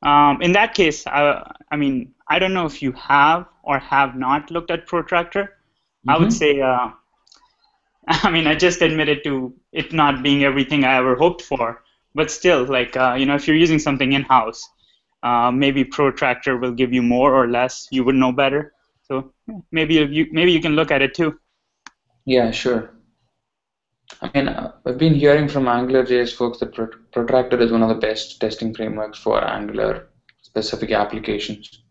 In that case, I mean, I don't know if you have or have not looked at Protractor. I would say, I mean, I just admitted to it not being everything I ever hoped for, but still, like, if you're using something in-house, maybe Protractor will give you more or less. You would know better. So maybe you can look at it too. Yeah, sure. I mean, I've been hearing from AngularJS folks that Protractor is one of the best testing frameworks for Angular specific applications.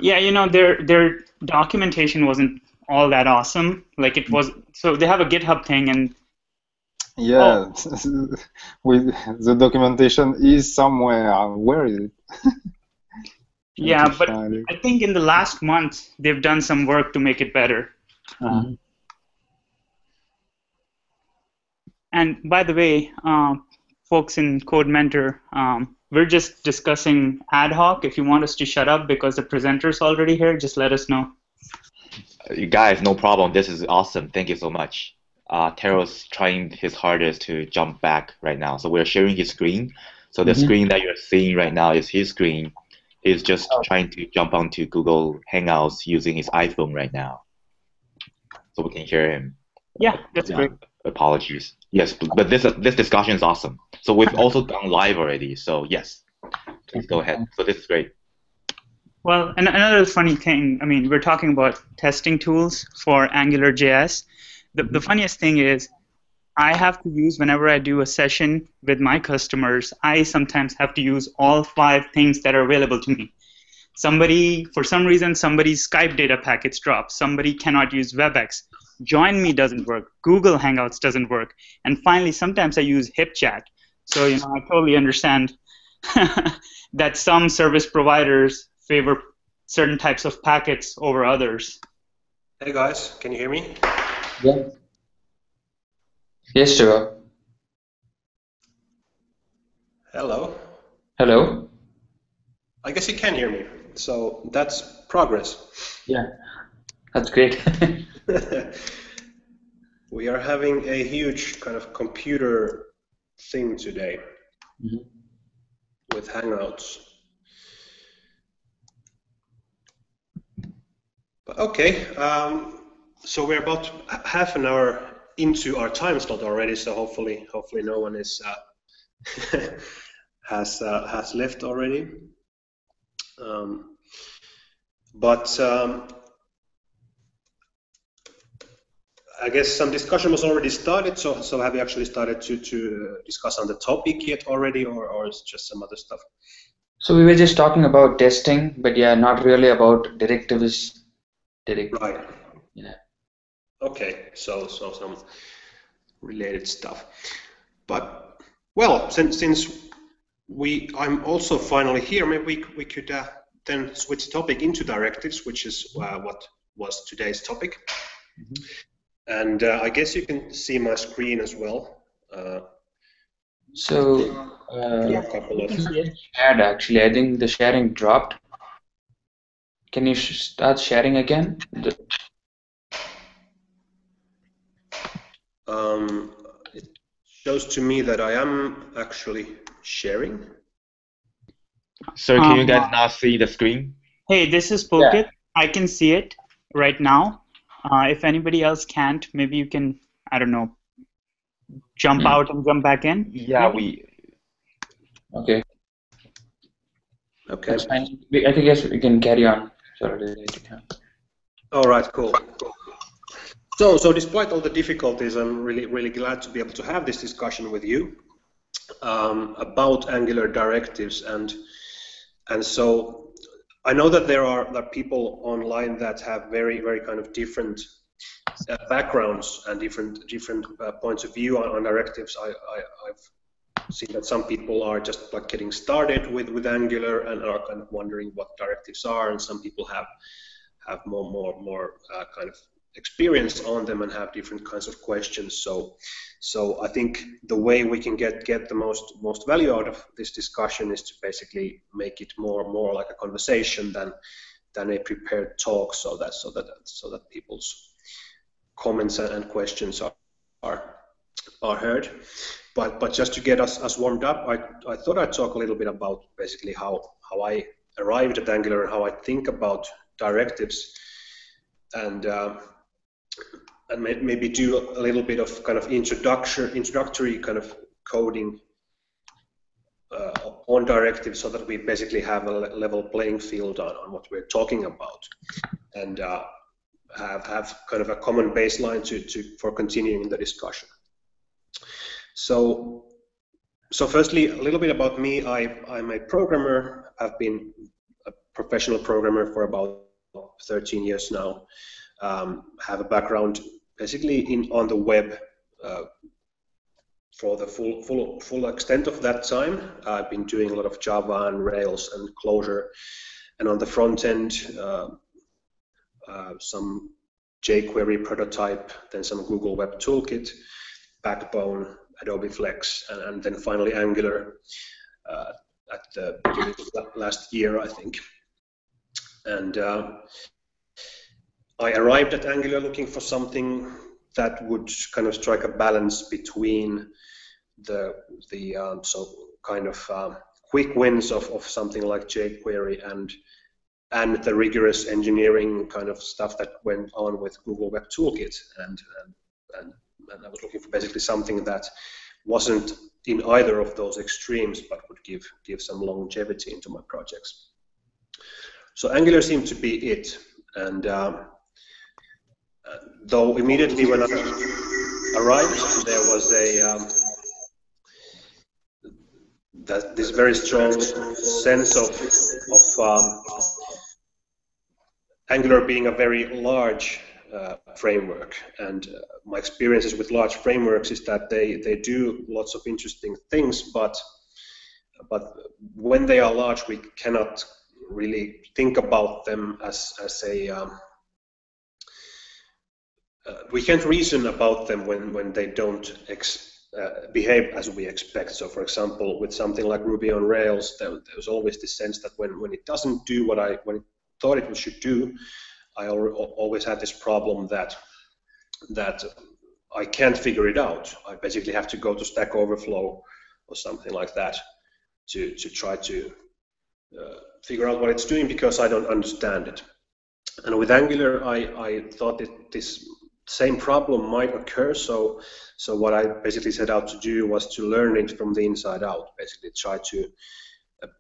Yeah, their documentation wasn't all that awesome. Like it was, so they have a GitHub thing, and yeah, with the documentation is somewhere. Where is it? Yeah, but I think in the last month they've done some work to make it better. And by the way, folks in Codementor, we're just discussing ad hoc. If you want us to shut up because the presenter's already here, just let us know. You guys, no problem. This is awesome. Thank you so much. Tero's trying his hardest to jump back right now. So we're sharing his screen. So the screen that you're seeing right now is his screen. He's just trying to jump onto Google Hangouts using his iPhone right now. So we can hear him. Yeah, that's great. Apologies. Yes, but this discussion is awesome. So we've also gone live already. So yes, please go ahead. So this is great. Well, and another funny thing, I mean, we're talking about testing tools for AngularJS. The funniest thing is I have to use, whenever I do a session with my customers, I sometimes have to use all 5 things that are available to me. For some reason, somebody's Skype data packets drop. Somebody cannot use WebEx. Join Me doesn't work. Google Hangouts doesn't work. And finally, sometimes I use HipChat. So, I totally understand that some service providers favor certain types of packets over others. Hey guys, can you hear me? Yeah. Yes, sir. Hello. Hello. I guess you can hear me. So that's progress. Yeah, that's great. We are having a huge kind of computer thing today with Hangouts. But okay, so we're about half an hour into our time slot already. So hopefully no one is has left already. I guess some discussion was already started. So have you actually started to discuss on the topic yet already, or is it just some other stuff? So we were just talking about testing, but yeah, not really about directives. Right. Yeah. Okay. So some related stuff. But well, since I'm also finally here, maybe we could then switch topic into directives, which is what was today's topic. And I guess you can see my screen as well. Shared actually. I think the sharing dropped. Can you start sharing again? It shows to me that I am actually sharing. Sir, can you guys not see the screen? Hey, this is Pulkit. Yeah. I can see it right now. If anybody else can't, maybe you can, I don't know, jump out and jump back in? Yeah, Okay. Okay. That's fine. I guess we can carry on. All right, cool. So despite all the difficulties, I'm really glad to be able to have this discussion with you about Angular directives, and so I know that there are people online that have very kind of different backgrounds and different points of view on directives. I've seen that some people are just like getting started with Angular and are kind of wondering what directives are, and some people have more kind of experience on them and have different kinds of questions. So I think the way we can get the most value out of this discussion is to basically make it more like a conversation than a prepared talk, so that people's comments and questions are heard. But just to get us warmed up, I thought I'd talk a little bit about basically how I arrived at Angular and how I think about directives, and maybe do a little bit of kind of introductory kind of coding on directives, so that we basically have a level playing field on what we're talking about, and have kind of a common baseline for continuing the discussion. So firstly, a little bit about me. I'm a programmer. I've been a professional programmer for about 13 years now. Have a background basically on the web for the full extent of that time. I've been doing a lot of Java and Rails and Clojure, and on the front end, some jQuery prototype, then some Google Web Toolkit, Backbone, Adobe Flex, and then finally Angular at the beginning of last year, I think. And I arrived at Angular looking for something that would kind of strike a balance between the kind of quick wins of something like jQuery and the rigorous engineering kind of stuff that went on with Google Web Toolkit, and I was looking for basically something that wasn't in either of those extremes, but would give some longevity into my projects. So Angular seemed to be it, and though immediately when I arrived, there was this very strong sense of Angular being a very large framework, and my experiences with large frameworks is that they do lots of interesting things, but when they are large, we cannot really think about them as a we can't reason about them when they don't behave as we expect. So, for example, with something like Ruby on Rails, there's always this sense that when it doesn't do what I thought it should do, I always had this problem that I can't figure it out. I basically have to go to Stack Overflow or something like that to try to figure out what it's doing, because I don't understand it. And with Angular, I thought that this same problem might occur. So what I basically set out to do was to learn it from the inside out. Basically, try to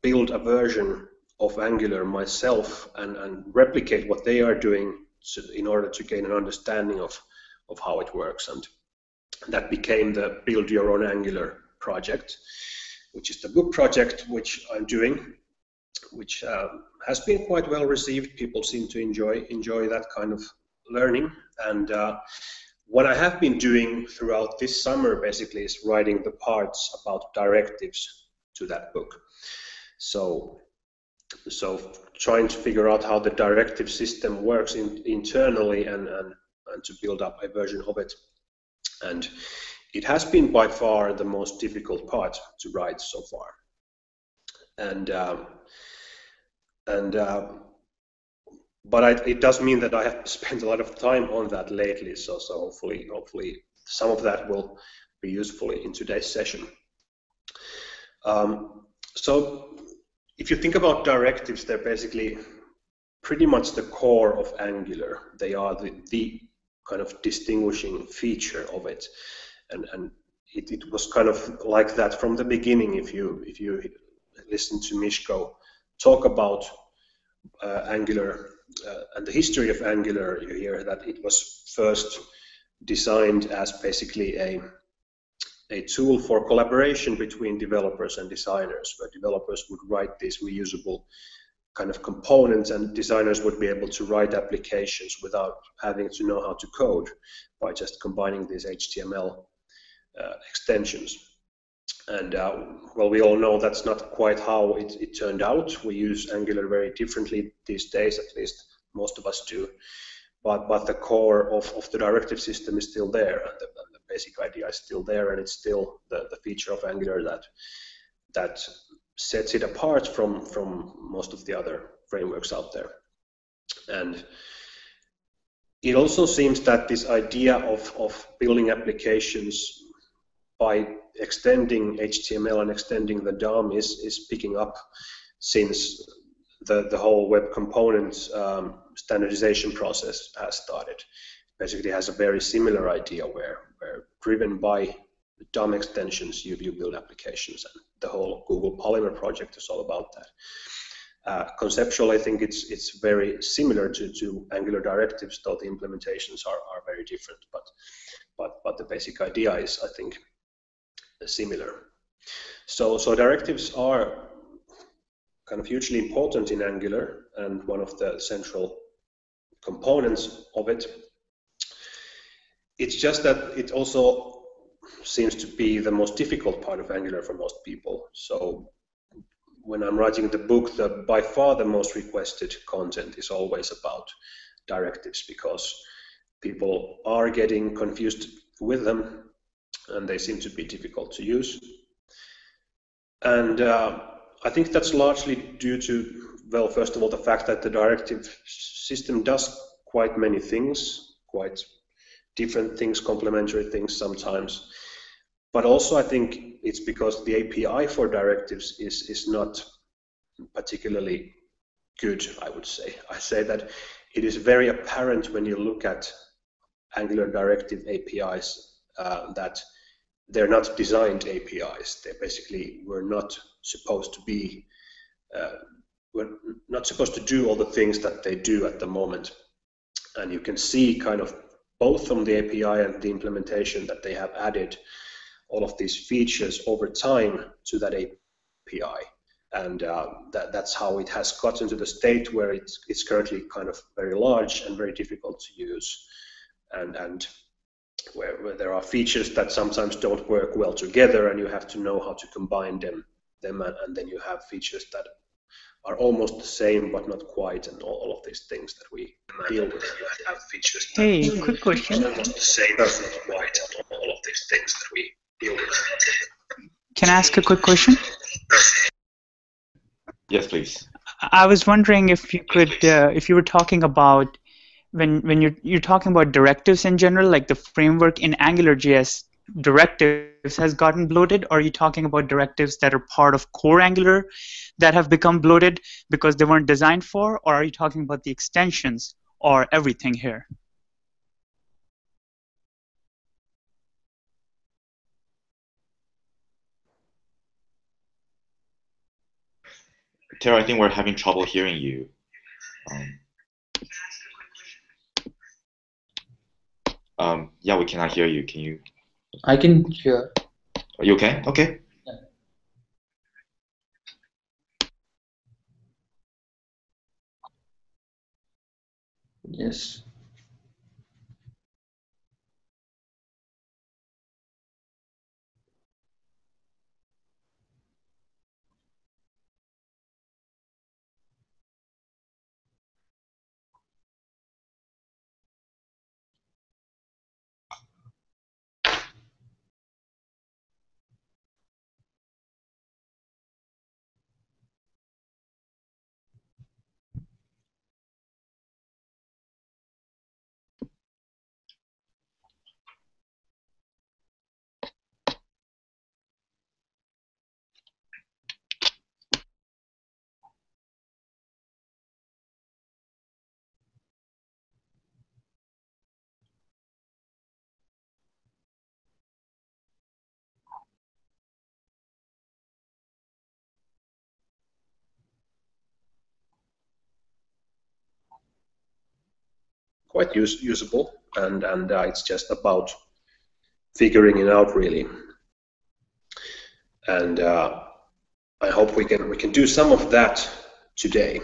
build a version of Angular myself and replicate what they are doing in order to gain an understanding of how it works. And that became the Build Your Own Angular project, which is the book project which I'm doing, which has been quite well received. People seem to enjoy that kind of learning. And what I have been doing throughout this summer basically is writing the parts about directives to that book. So trying to figure out how the directive system works internally and to build up a version of it. And it has been by far the most difficult part to write so far. But it does mean that I have spent a lot of time on that lately. So hopefully some of that will be useful in today's session. So if you think about directives, they're basically pretty much the core of Angular. They are the kind of distinguishing feature of it, and it was kind of like that from the beginning. If you listen to Mishko talk about Angular and the history of Angular, you hear that it was first designed as basically a tool for collaboration between developers and designers, where developers would write these reusable kind of components and designers would be able to write applications without having to know how to code by just combining these HTML extensions. And well, we all know that's not quite how it turned out. We use Angular very differently these days, at least most of us do. But the core of the directive system is still there, and the basic idea is still there, and it's still the feature of Angular that sets it apart from most of the other frameworks out there. And it also seems that this idea of building applications by extending HTML and extending the DOM is picking up since the whole web component standardization process has started. Basically has a very similar idea where driven by DOM extensions you build applications, and the whole Google Polymer project is all about that. Conceptually, I think it's very similar to Angular directives, though the implementations are very different, but the basic idea is, I think, similar. So directives are kind of hugely important in Angular and one of the central components of it. It's just that it also seems to be the most difficult part of Angular for most people. So when I'm writing the book, by far the most requested content is always about directives, because people are getting confused with them and they seem to be difficult to use. And I think that's largely due to, well, first of all, the fact that the directive system does quite many things, quite different things, complementary things sometimes. But also I think it's because the API for directives is not particularly good, I would say. I say that it is very apparent when you look at Angular directive APIs that they're not designed APIs. They basically were not supposed to be, were not supposed to do all the things that they do at the moment. And you can see kind of both from the API and the implementation that they have added all of these features over time to that API. And that's how it has gotten to the state where it's currently kind of very large and very difficult to use. And where there are features that sometimes don't work well together, and you have to know how to combine them and then you have features that are almost the same but not quite, and all of these things that we deal with. Hey, quick question. Almost the same but not quite, and all of these things that we deal with. Can I ask a quick question? Yes, please. I was wondering if you could, if you were talking about when you're talking about directives in general, like the framework in AngularJS, directives has gotten bloated, or are you talking about directives that are part of core Angular that have become bloated because they weren't designed for, or are you talking about the extensions or everything here? Tero, I think we're having trouble hearing you. Yeah, we cannot hear you. Can you? I can hear. Are you okay? Okay. Yeah. Yes. Quite usable, and it's just about figuring it out, really. And I hope we can do some of that today.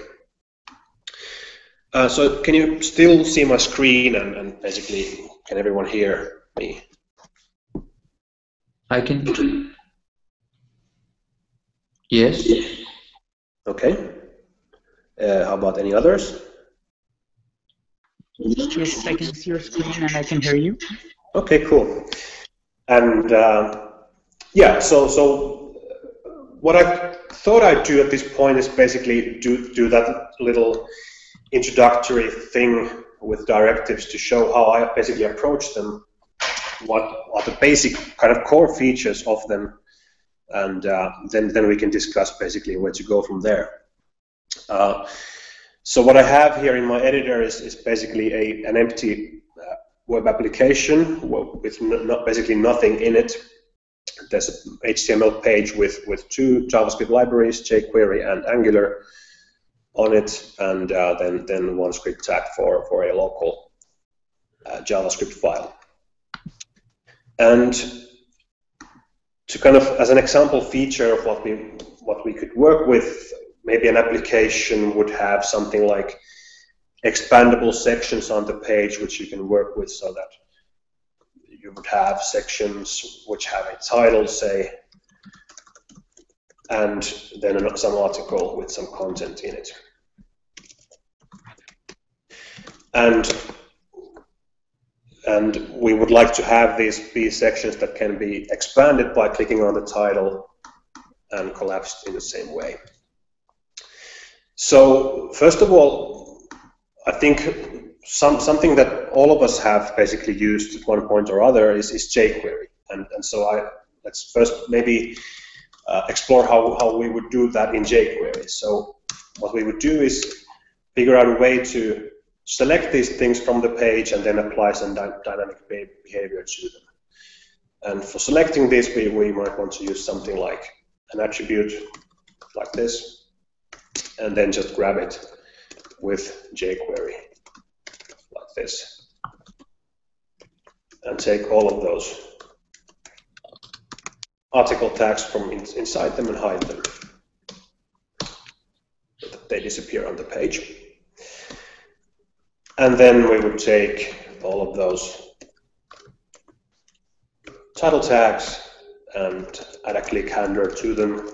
So can you still see my screen, and basically can everyone hear me? I can. Yes. Okay. How about any others? Yes, I can see your screen and I can hear you. Okay, cool. And yeah, so what I thought I'd do at this point is basically do that little introductory thing with directives to show how I basically approach them, what are the basic kind of core features of them, and then we can discuss basically where to go from there. So what I have here in my editor is basically an empty web application with basically nothing in it. There's an HTML page with two JavaScript libraries, jQuery and Angular, on it, and then one script tag for a local JavaScript file. And to kind of, as an example feature of what we could work with, maybe an application would have something like expandable sections on the page which you can work with, so that you would have sections which have a title, say, and then some article with some content in it. And we would like to have these sections that can be expanded by clicking on the title and collapsed in the same way. So first of all, I think something that all of us have basically used at one point or other is jQuery. And so let's first maybe explore how we would do that in jQuery. So what we would do is figure out a way to select these things from the page and then apply some dynamic behavior to them. And for selecting this, we might want to use something like an attribute like this, and then just grab it with jQuery like this, and take all of those article tags from inside them and hide them so that they disappear on the page. And then we would take all of those title tags and add a click handler to them,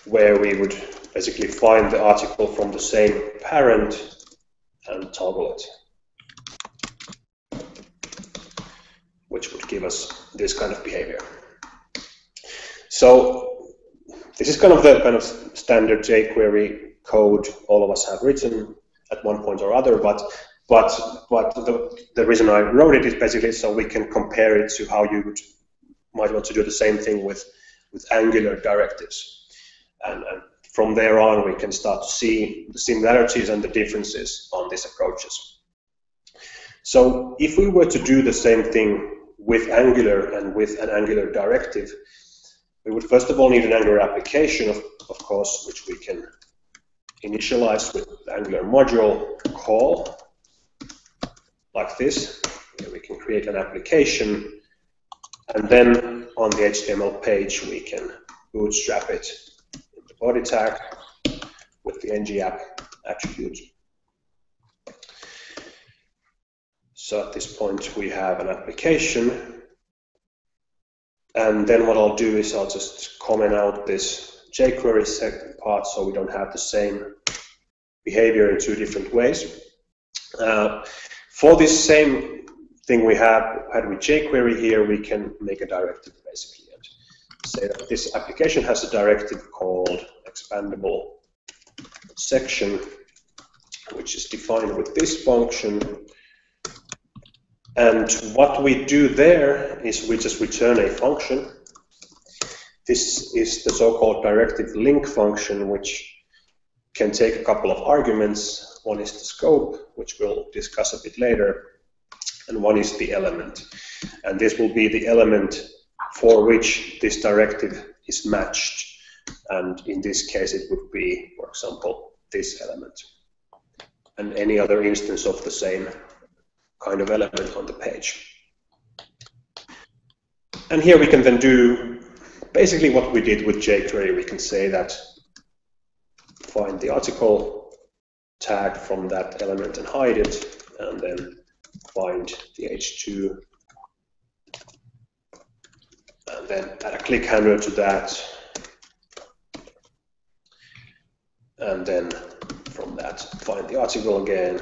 where we would basically find the article from the same parent and toggle it, which would give us this kind of behavior. So this is kind of the standard jQuery code all of us have written at one point or other, but the reason I wrote it is basically so we can compare it to how you might want to do the same thing with Angular directives. And from there on, we can start to see the similarities and the differences on these approaches. So if we were to do the same thing with Angular and with an Angular directive, we would first of all need an Angular application, of course, which we can initialize with the Angular module call, like this. Here we can create an application, and then on the HTML page we can bootstrap it in the body tag with the ngapp attribute. So at this point we have an application, and then what I'll do is I'll just comment out this jQuery second part so we don't have the same behavior in two different ways. For this same thing we had with jQuery here, we can make a directive basically and say that this application has a directive called expandable section, which is defined with this function. And what we do there is we just return a function. This is the so-called directive link function, which can take a couple of arguments. One is the scope, which we'll discuss a bit later, and one is the element. And this will be the element for which this directive is matched. And in this case, it would be, for example, this element, and any other instance of the same kind of element on the page. And here we can then do basically what we did with jQuery. We can say that find the article tag from that element and hide it, and then find the h2, and then add a click handler to that, and then from that find the article again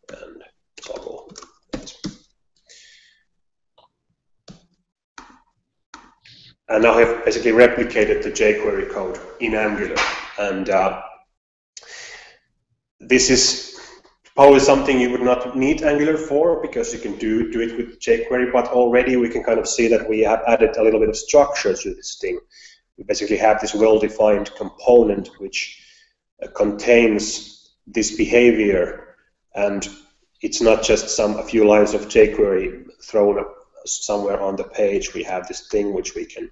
and toggle it. And now I've basically replicated the jQuery code in Angular, and this is probably something you would not need Angular for, because you can do it with jQuery, but already we can kind of see that we have added a little bit of structure to this thing. We basically have this well-defined component which contains this behavior, and it's not just a few lines of jQuery thrown somewhere on the page. We have this thing which we can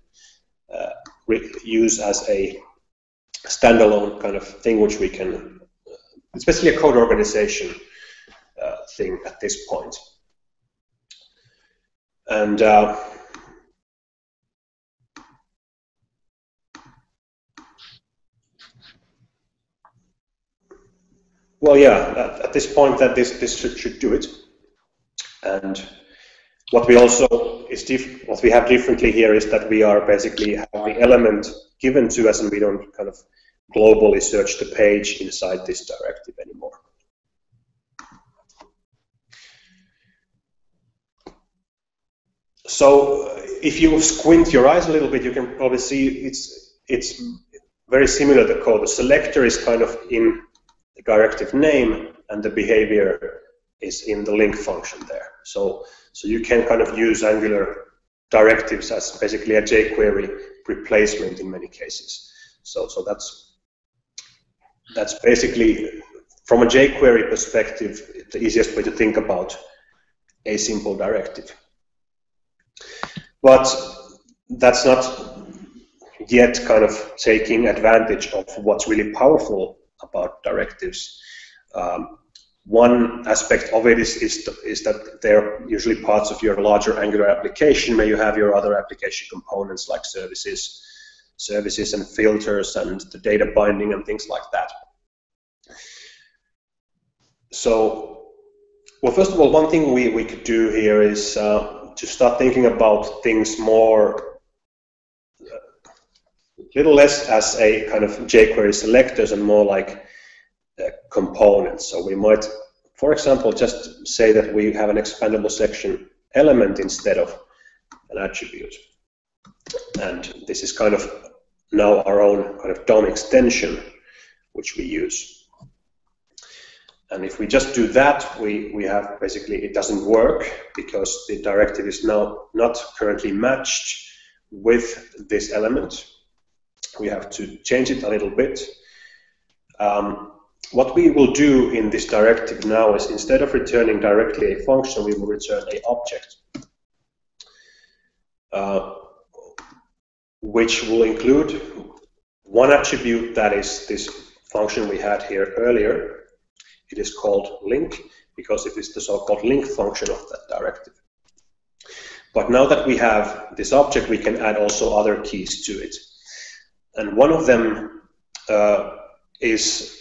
use as a standalone kind of thing, which we can, it's basically a code organization thing at this point. And well, yeah, at this point that this should do it. And what we also what we have differently here is that we are basically have the element given to us, and we don't kind of globally search the page inside this directive anymore. So if you squint your eyes a little bit, you can probably see it's very similar to code. The selector is kind of in the directive name, and the behavior is in the link function there. So you can kind of use Angular directives as basically a jQuery replacement in many cases. So that's basically, from a jQuery perspective, the easiest way to think about a simple directive. But that's not yet kind of taking advantage of what's really powerful about directives. One aspect of it is that they're usually parts of your larger Angular application, where you have your other application components like services and filters and the data binding and things like that. So, well, first of all, one thing we could do here is to start thinking about things more, little less as a kind of jQuery selectors and more like components. So we might, for example, just say that we have an expandable section element instead of an attribute. And this is kind of now our own kind of DOM extension, which we use. And if we just do that, we have basically, it doesn't work because the directive is now not currently matched with this element. We have to change it a little bit. What we will do in this directive now is, instead of returning directly a function, we will return an object, which will include one attribute, that is this function we had here earlier. It is called link because it is the so-called link function of that directive. But now that we have this object, we can add also other keys to it. And one of them is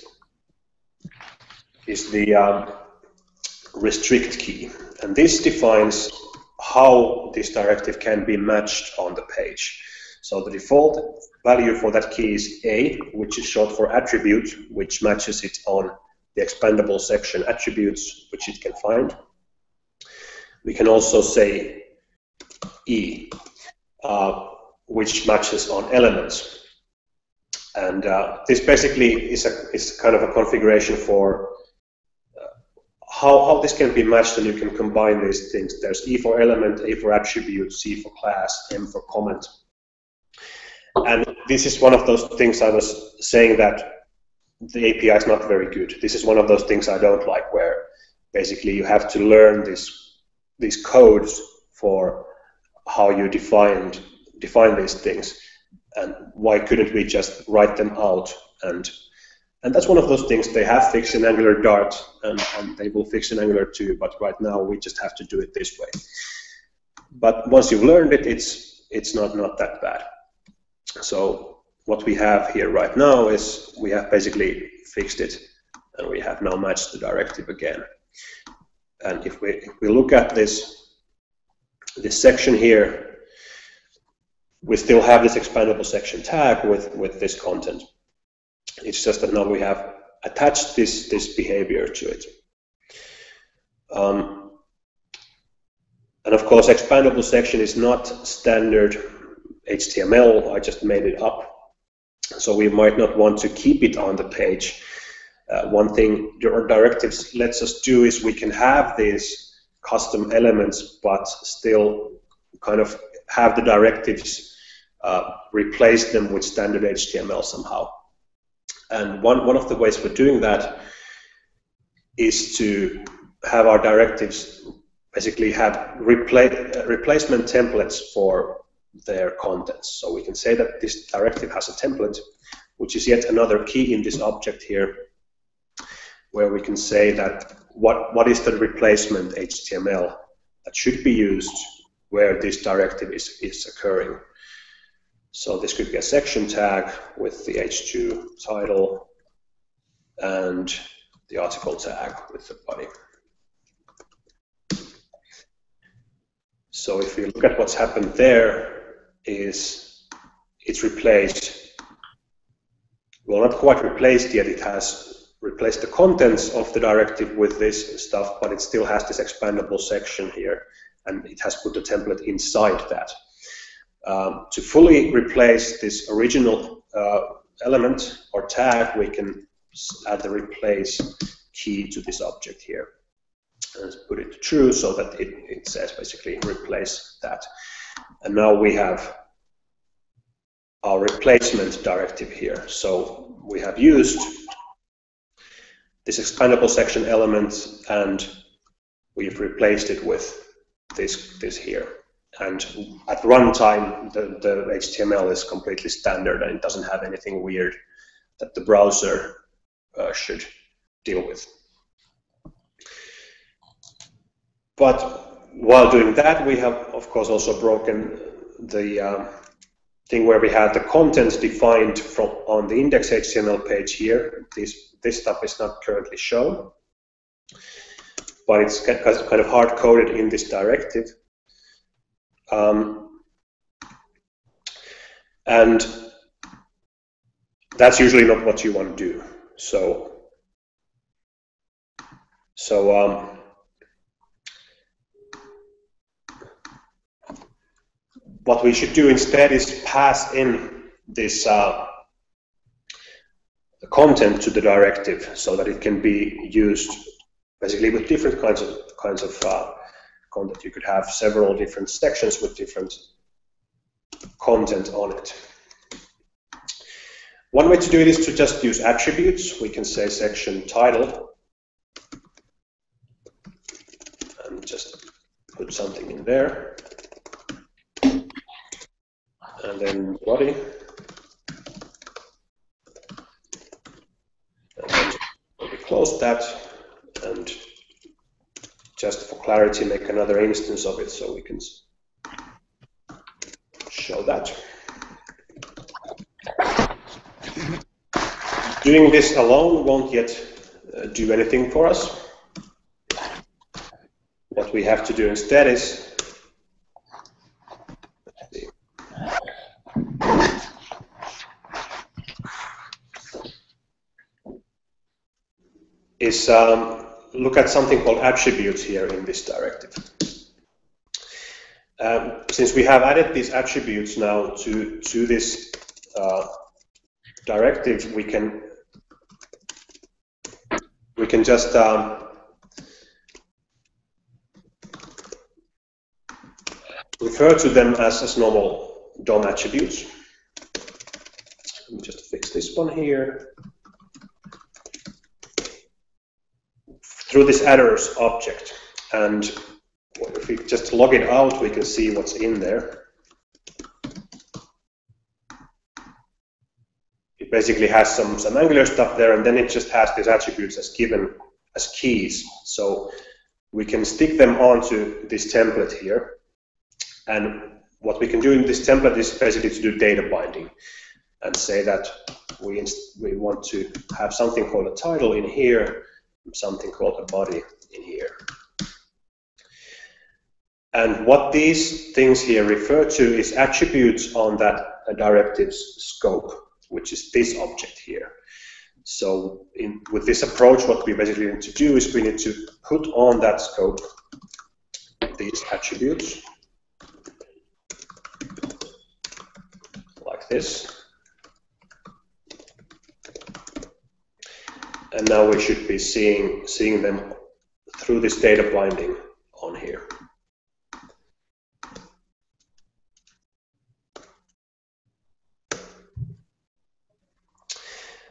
the restrict key. And this defines how this directive can be matched on the page. So the default value for that key is A, which is short for attribute, which matches it on the expandable section attributes, which it can find. We can also say E, which matches on elements. And this basically is kind of a configuration for how this can be matched, and you can combine these things. There's E for element, A for attribute, C for class, M for comment. And this is one of those things I was saying that the API is not very good. This is one of those things I don't like, where basically you have to learn these codes for how you define these things. And why couldn't we just write them out? And that's one of those things they have fixed in Angular Dart, and they will fix in Angular 2, but right now we just have to do it this way. But once you've learned it, it's not that bad. So what we have here right now is we have basically fixed it, and we have now matched the directive again. And if we look at this section here, we still have this expandable section tag with this content. It's just that now we have attached this behavior to it. And of course, expandable section is not standard HTML. I just made it up. So we might not want to keep it on the page. One thing your directives lets us do is we can have these custom elements, but still kind of have the directives replace them with standard HTML somehow. And one of the ways we're doing that is to have our directives basically have replacement templates for their contents. So we can say that this directive has a template, which is yet another key in this object here, where we can say that what is the replacement HTML that should be used where this directive is occurring. So this could be a section tag with the h2 title and the article tag with the body. So if we look at what's happened there, is it's replaced, well, not quite replaced yet, it has replaced the contents of the directive with this stuff, but it still has this expandable section here, and it has put the template inside that. To fully replace this original element or tag, we can add the replace key to this object here. And put it to true so that it says basically replace that. And now we have our replacement directive here. So we have used this expandable section element and we've replaced it with this here. And at runtime, the HTML is completely standard and it doesn't have anything weird that the browser should deal with. But while doing that, we have, of course, also broken the thing where we had the contents defined from on the index HTML page here. This stuff is not currently shown, but it's kind of hard-coded in this directive. And that's usually not what you want to do. So what we should do instead is pass in this content to the directive so that it can be used basically with different kinds of content. You could have several different sections with different content on it. One way to do it is to just use attributes. We can say section title and just put something in there. And then body. And then we close that and just for clarity make another instance of it so we can show that. Doing this alone won't yet do anything for us. What we have to do instead is look at something called attributes here in this directive. Since we have added these attributes now to this directive, we can just refer to them as normal DOM attributes. Let me just fix this one here. Through this adders object, and if we just log it out, we can see what's in there. It basically has some Angular stuff there, and then it just has these attributes as given as keys. So we can stick them onto this template here, and what we can do in this template is basically to do data binding and say that we want to have something called a title in here, something called a body in here. And what these things here refer to is attributes on that directive's scope, which is this object here. So with this approach, what we basically need to do is we need to put on that scope these attributes, like this. And now we should be seeing them through this data binding on here.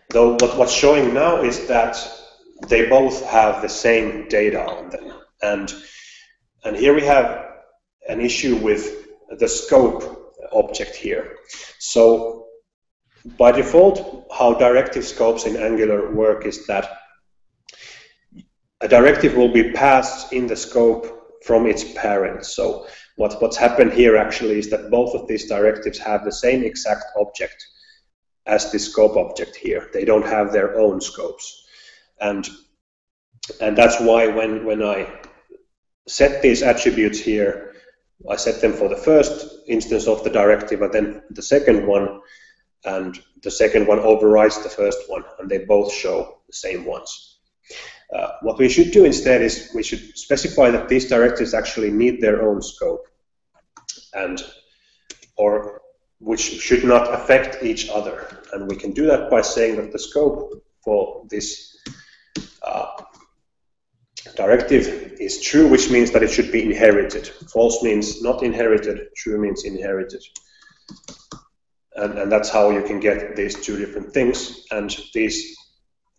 Though what's showing now is that they both have the same data on them. And here we have an issue with the scope object here. So by default, how directive scopes in Angular work is that a directive will be passed in the scope from its parent. So what's happened here actually is that both of these directives have the same exact object as the scope object here. They don't have their own scopes. And that's why when I set these attributes here, I set them for the first instance of the directive and then the second one, and the second one overrides the first one, and they both show the same ones. What we should do instead is we should specify that these directives actually need their own scope, or which should not affect each other. And we can do that by saying that the scope for this directive is true, which means that it should be inherited. False means not inherited, true means inherited. And that's how you can get these two different things. And this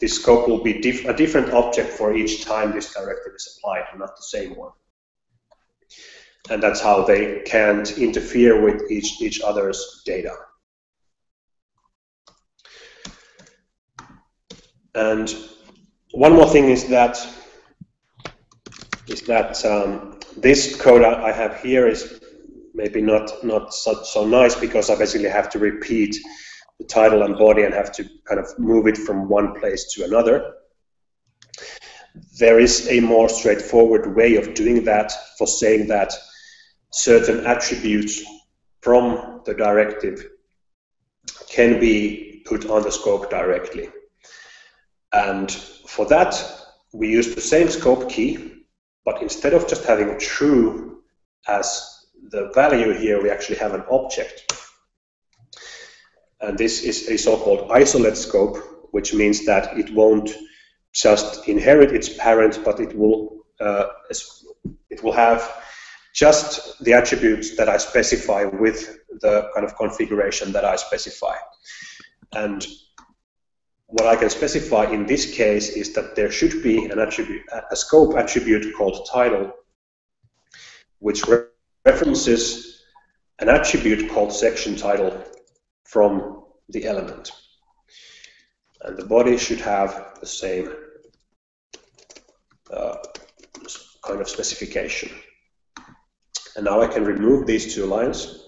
scope will be a different object for each time this directive is applied, not the same one. And that's how they can't interfere with each other's data. And one more thing is that this code I have here is maybe not so nice, because I basically have to repeat the title and body and have to kind of move it from one place to another. There is a more straightforward way of doing that, for saying that certain attributes from the directive can be put on the scope directly. And for that, we use the same scope key, but instead of just having true as the value here, we actually have an object. And this is a so-called isolate scope, which means that it won't just inherit its parent, but it will have just the attributes that I specify with the kind of configuration that I specify. And what I can specify in this case is that there should be an attribute, a scope attribute called title, which references an attribute called section title from the element. And the body should have the same kind of specification. And now I can remove these two lines,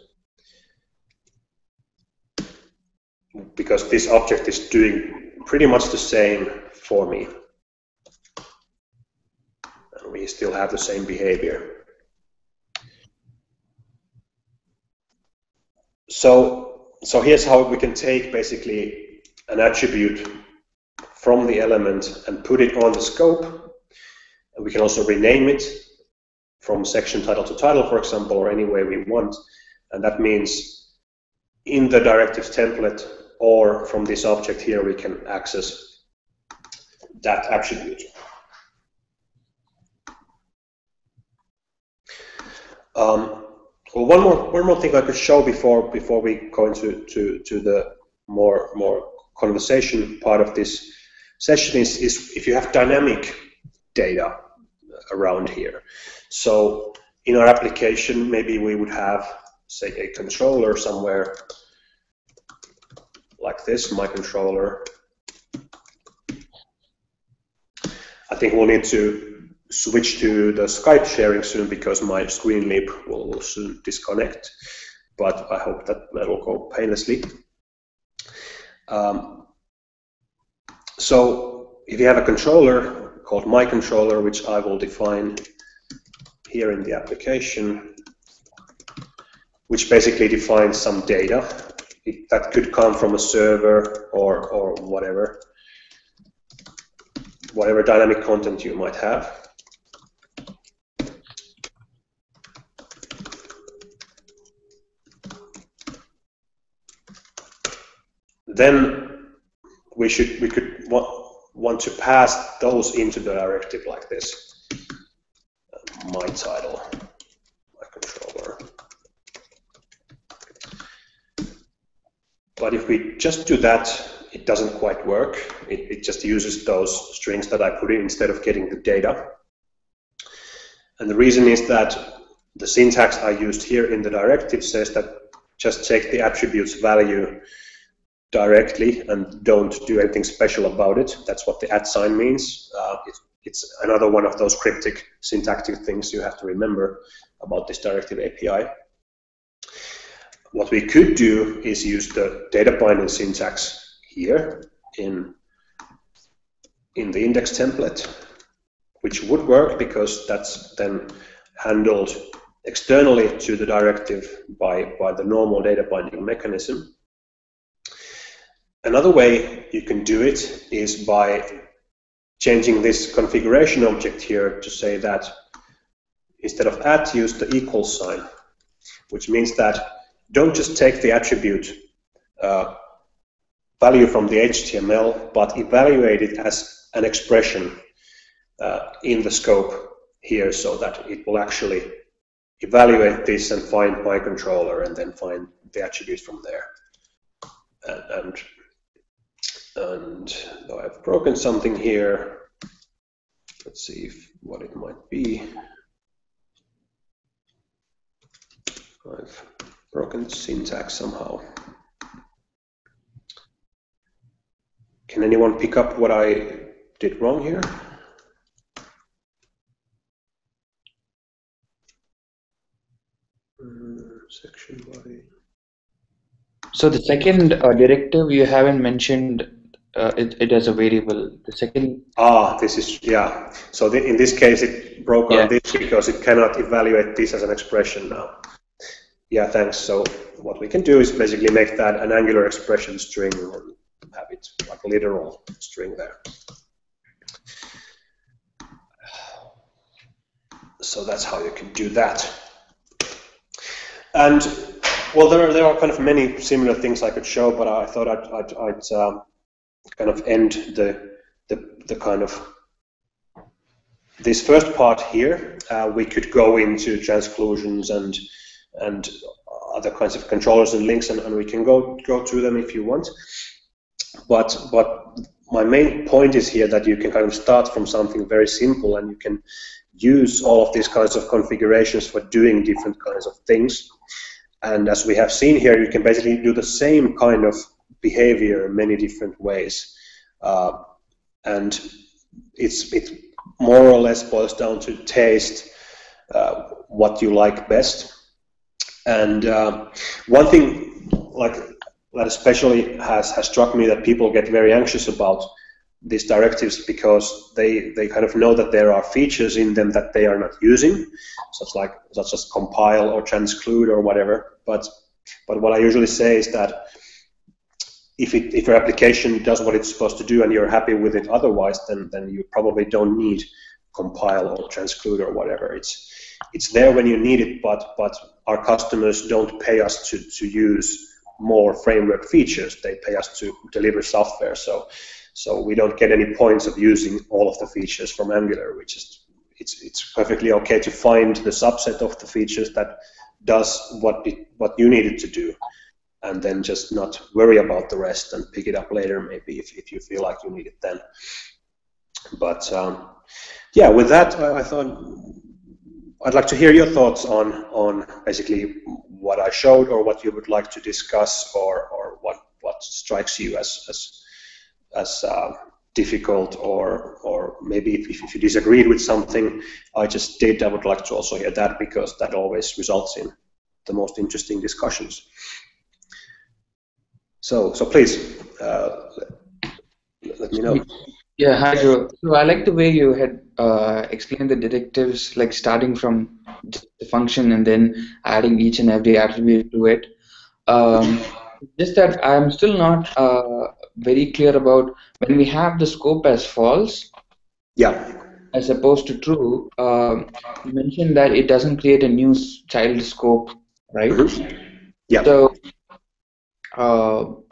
because this object is doing pretty much the same for me. And we still have the same behavior. So here's how we can take basically an attribute from the element and put it on the scope. And we can also rename it from section title to title, for example, or any way we want. And that means in the directives template or from this object here, we can access that attribute. Well, one more thing I could show before we go into the more conversation part of this session is if you have dynamic data around here. So in our application, maybe we would have, say, a controller somewhere like this, my controller. I think we'll need to switch to the Skype sharing soon, because my screen leap will soon disconnect, but I hope that will go painlessly. So if you have a controller called my controller, which I will define here in the application, which basically defines some data that could come from a server or whatever dynamic content you might have. Then we could want to pass those into the directive like this. My title, my controller. But if we just do that, it doesn't quite work. It just uses those strings that I put in instead of getting the data. And the reason is that the syntax I used here in the directive says that just take the attribute's value directly and don't do anything special about it. That's what the @ sign means. It's another one of those cryptic syntactic things you have to remember about this directive API. What we could do is use the data binding syntax here in the index template, which would work because that's then handled externally to the directive by the normal data binding mechanism. Another way you can do it is by changing this configuration object here to say that instead of @ use the equal sign, which means that don't just take the attribute value from the HTML, but evaluate it as an expression in the scope here so that it will actually evaluate this and find my controller and then find the attributes from there. And I've broken something here. Let's see what it might be. I've broken the syntax somehow. Can anyone pick up what I did wrong here? Section body. So the second directive you haven't mentioned it as a variable. The second. This is, yeah. So in this case, it broke on this because it cannot evaluate this as an expression now. Yeah, thanks. So what we can do is basically make that an Angular expression string and have it like a literal string there. So that's how you can do that. And well, there are kind of many similar things I could show, but I thought I'd kind of end the kind of this first part here. We could go into transclusions and other kinds of controllers and links, and we can go through them if you want. But my main point is here that you can kind of start from something very simple, and you can use all of these kinds of configurations for doing different kinds of things. And as we have seen here, you can basically do the same kind of behavior in many different ways. And it more or less boils down to taste, what you like best. And one thing like that especially has struck me that people get very anxious about these directives because they kind of know that there are features in them that they are not using, such as compile or transclude or whatever. But what I usually say is that if your application does what it's supposed to do and you're happy with it otherwise, then you probably don't need compile or transclude or whatever. It's there when you need it, but our customers don't pay us to use more framework features. They pay us to deliver software. So we don't get any points of using all of the features from Angular, which is it's perfectly okay to find the subset of the features that does what you need it to do, and then just not worry about the rest and pick it up later maybe if you feel like you need it then. But yeah, with that, I thought I'd like to hear your thoughts on basically what I showed, or what you would like to discuss, or what strikes you as difficult, or maybe if you disagreed with something I just did, I would like to also hear that, because that always results in the most interesting discussions. So please let me know. Yeah, hi Joe. So I like the way you had explained the directives, like starting from the function and then adding each and every attribute to it. Just that I'm still not very clear about when we have the scope as false, as opposed to true. You mentioned that it doesn't create a new child scope, right? Mm-hmm. Yeah. So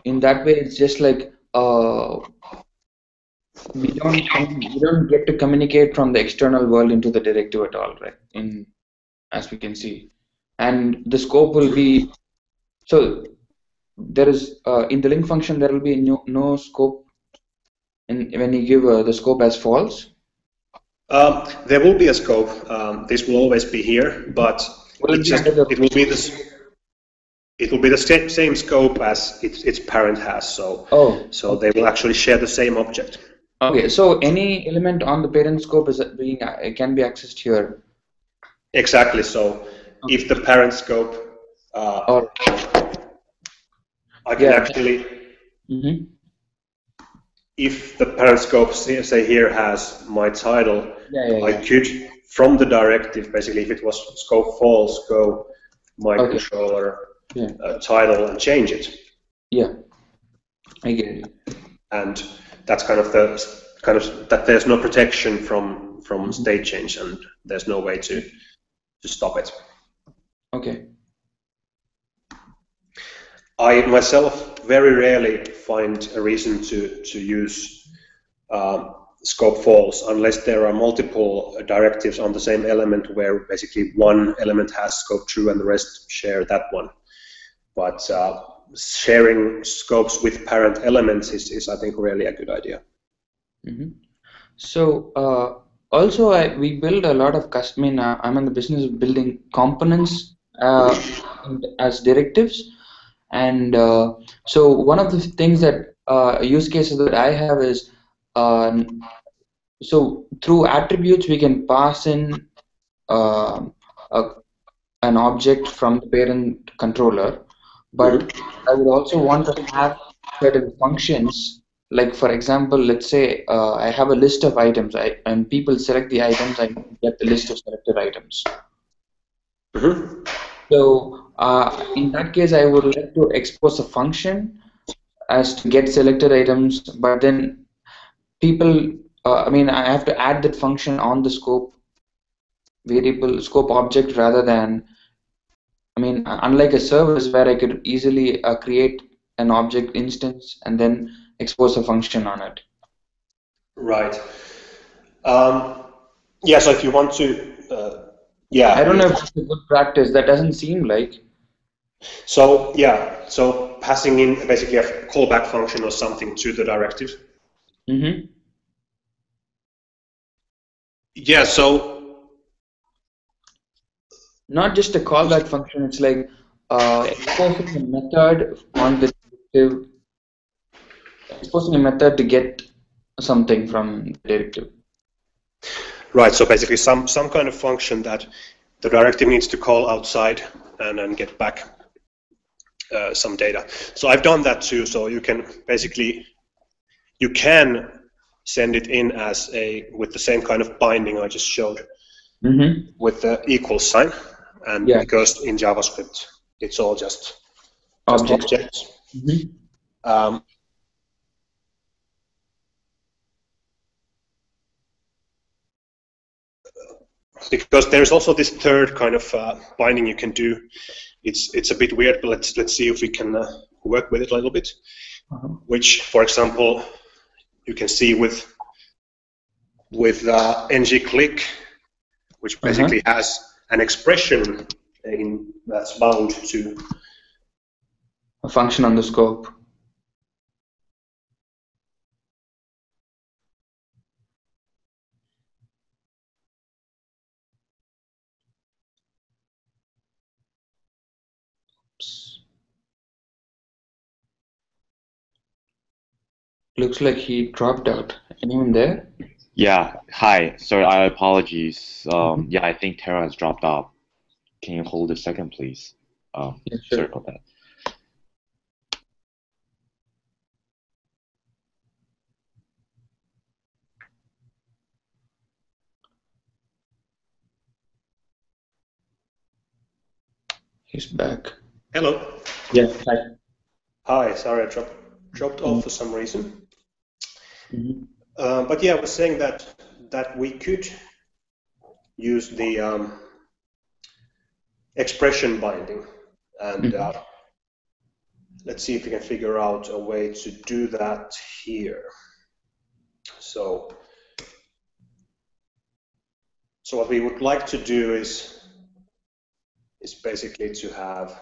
in that way, it's just like we don't get to communicate from the external world into the directive at all, right? As we can see, and the scope will be so there is in the link function there will be no scope when you give the scope as false. There will be a scope. This will always be here, but it will be this. It will be the same scope as its parent has. So they will actually share the same object. Okay. So any element on the parent scope can be accessed here. Exactly. So if the parent scope, I can actually. Mm-hmm. If the parent scope, say here, has my title, I could, from the directive, basically, if it was scope false, go my controller title and change it. Yeah, I get it. And that's kind of that there's no protection from state change, and there's no way to stop it. Okay. I myself very rarely find a reason to use scope false unless there are multiple directives on the same element where basically one element has scope true and the rest share that one. But sharing scopes with parent elements is I think really a good idea. Mm-hmm. So also we build a lot of custom. I'm in the business of building components as directives. And so one of the things that use cases that I have is so through attributes we can pass in an object from the parent controller, but I would also want to have certain functions. Like for example, let's say I have a list of items, and people select the items, I get the list of selected items. So in that case, I would like to expose a function as to get selected items, but then people, I have to add that function on the scope variable, scope object, rather than, unlike a service where I could easily create an object instance and then expose a function on it. Right. Yeah, so if you want to, I don't know if it's a good practice. That doesn't seem like. So yeah, so passing in basically a callback function or something to the directive. Mm-hmm. Yeah, so not just a callback function. It's like exposing a method on the directive, exposing a method to get something from the directive. Right. So basically, some kind of function that the directive needs to call outside and then get back some data. So I've done that too. So you can basically send it in as with the same kind of binding I just showed, with the equal sign, and because in JavaScript it's all just objects. Because there's also this third kind of binding you can do. It's a bit weird, but let's see if we can work with it a little bit. Which, for example, you can see with ng-click, which basically has an expression that's bound to a function on the scope. Looks like he dropped out. Anyone there? Yeah. Hi. Sorry, I apologies. Yeah, I think Tero has dropped off. Can you hold a second, please? Yeah, sure. Sorry about that. He's back. Hello. Yeah. Hi. Hi. Sorry, I dropped off for some reason. But yeah, I was saying that we could use the expression binding, and let's see if we can figure out a way to do that here. So what we would like to do is basically to have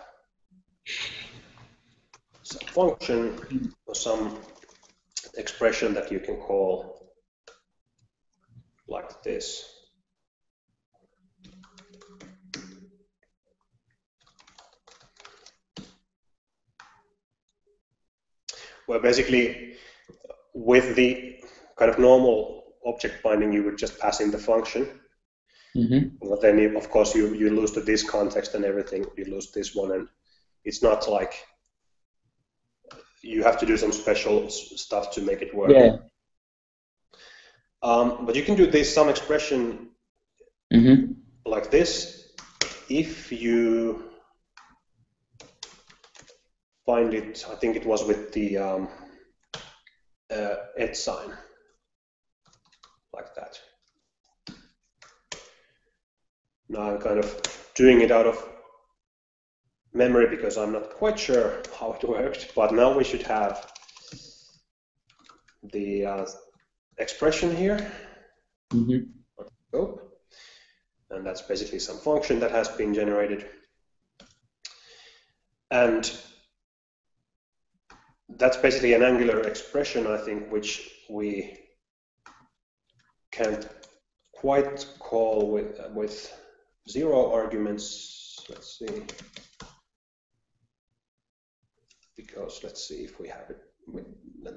some function or some expression that you can call like this. Where basically with the kind of normal object binding you would just pass in the function. But then of course you lose this context and everything, you lose this one, and it's not like you have to do some special stuff to make it work. Yeah. But you can do this some expression like this if you find it, I think it was with the @ sign, like that. Now I'm kind of doing it out of memory because I'm not quite sure how it worked, but now we should have the expression here, scope, and that's basically some function that has been generated. And that's basically an Angular expression, I think, which we can't quite call with 0 arguments. Let's see. Because let's see if we have it.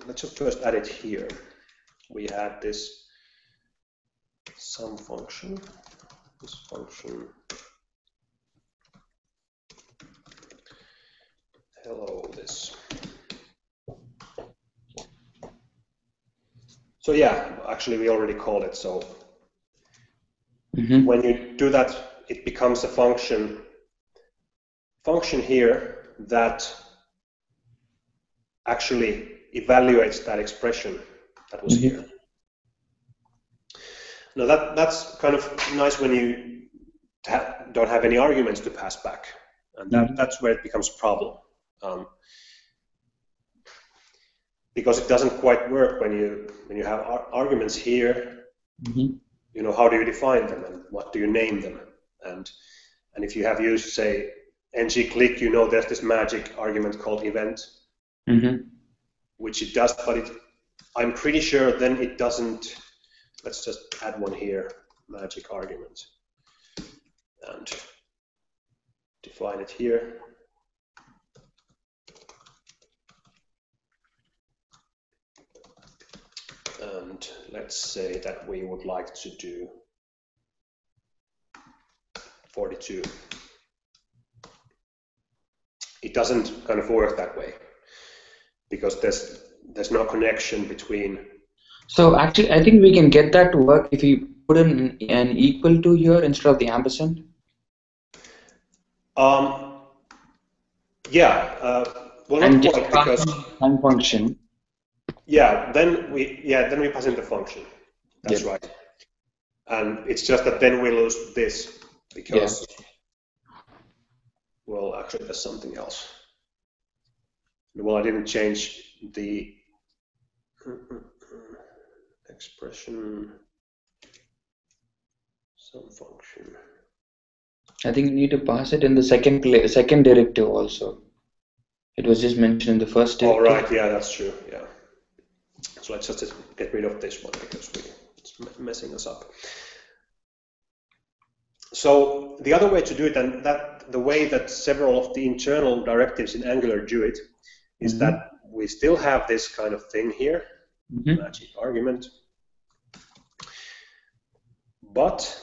Let's just first add it here. We had this some function. This function. Hello, this. So yeah, actually we already called it. So when you do that, it becomes a function here that actually evaluates that expression that was here. Now that's kind of nice when you don't have any arguments to pass back, and that's where it becomes a problem. Because it doesn't quite work when you have arguments here. You know, how do you define them and what do you name them? And if you have used, say, ng-click, you know there's this magic argument called event, which it does, but I'm pretty sure then it doesn't. Let's just add one here, magic argument, and define it here. And let's say that we would like to do 42. It doesn't kind of work that way because there's no connection between. So actually, I think we can get that to work if we put in an equal to here instead of the ampersand. Yeah. Well, not quite because some function. Yeah, then we pass in the function. That's right. And it's just that then we lose this because well, actually there's something else. Well, I didn't change the expression some function. I think you need to pass it in the second directive also. It was just mentioned in the first directive. Oh, right, yeah, that's true, yeah. So let's just get rid of this one because it's messing us up. So the other way to do it, and that the way that several of the internal directives in Angular do it, is that we still have this kind of thing here, magic argument, but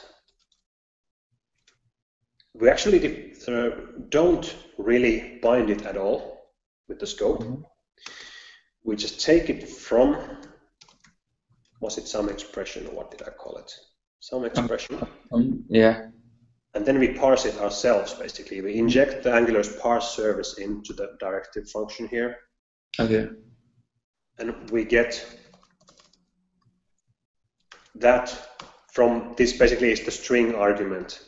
we actually don't really bind it at all with the scope. We just take it from, was it some expression or what did I call it? Some expression. And then we parse it ourselves, basically. We inject the Angular's parse service into the directive function here. Okay. And we get that from this basically is the string argument.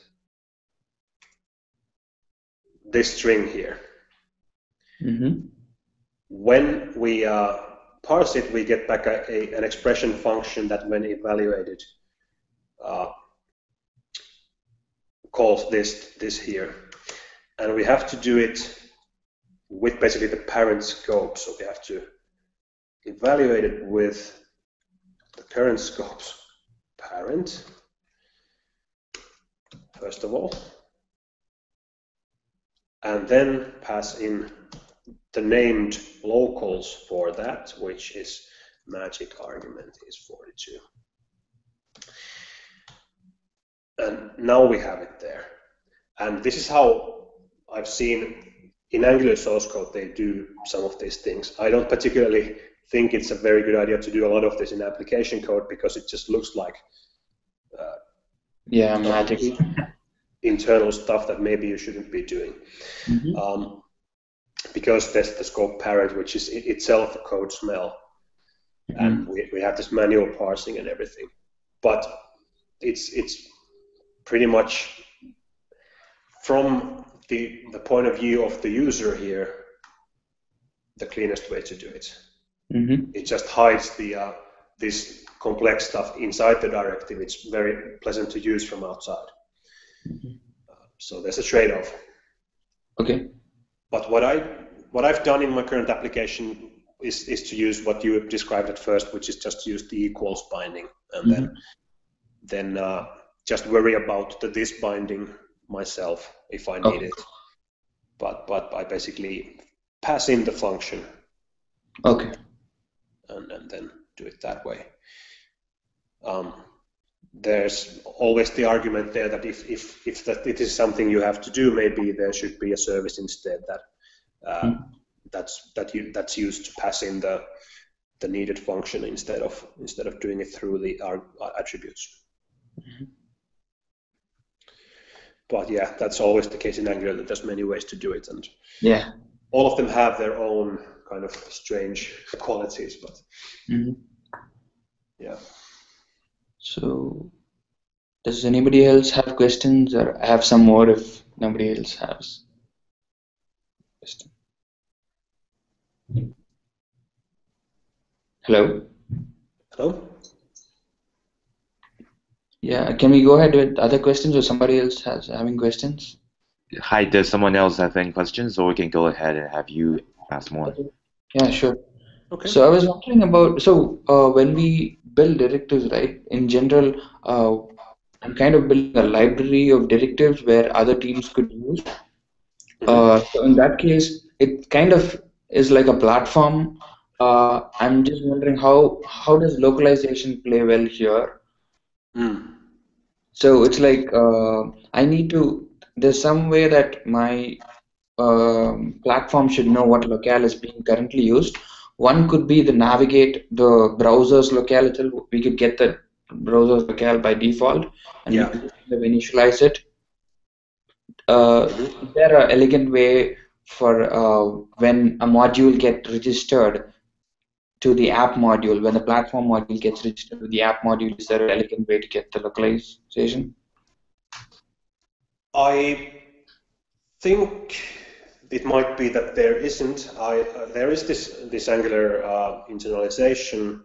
This string here. When we parse it, we get back an expression function that, when evaluated, calls this here. And we have to do it with basically the parent scope. So we have to evaluate it with the current scope's parent, first of all, and then pass in the named locals for that, which is magic argument is 42. And now we have it there. And this is how I've seen in Angular source code they do some of these things. I don't particularly think it's a very good idea to do a lot of this in application code because it just looks like magic. Internal stuff that maybe you shouldn't be doing. Because there's the scope parent, which is itself a code smell. And we have this manual parsing and everything. But it's pretty much from the point of view of the user here, the cleanest way to do it. It just hides the this complex stuff inside the directive. It's very pleasant to use from outside. So there's a trade-off. Okay. But what I've done in my current application is to use what you described at first, which is just to use the equals binding, and then just worry about the this binding myself if I need it. But I basically pass in the function. Okay. And then do it that way. There's always the argument there that if it is something you have to do, maybe there should be a service instead that's used to pass in the needed function instead of doing it through the attributes. But yeah, that's always the case in Angular, that there's many ways to do it, and all of them have their own kind of strange qualities. But yeah. So, does anybody else have questions, or I have some more if nobody else has questions? Hello? Hello? Yeah, can we go ahead with other questions, or somebody else has having questions? Hi, does someone else have any questions, or we can go ahead and have you ask more? Yeah, sure. Okay. So I was wondering about, when we build directives, right, in general, I'm kind of building a library of directives where other teams could use. So in that case, it kind of is like a platform. I'm just wondering how does localization play well here? So it's like there's some way that my platform should know what locale is being currently used. One could be the navigate the browser's locale. We could get the browser's locale by default, and we could initialize it. Is there an elegant way for when a module gets registered to the app module, when the platform module gets registered to the app module, is there an elegant way to get the localization? I think it might be that there isn't. There is this Angular internalization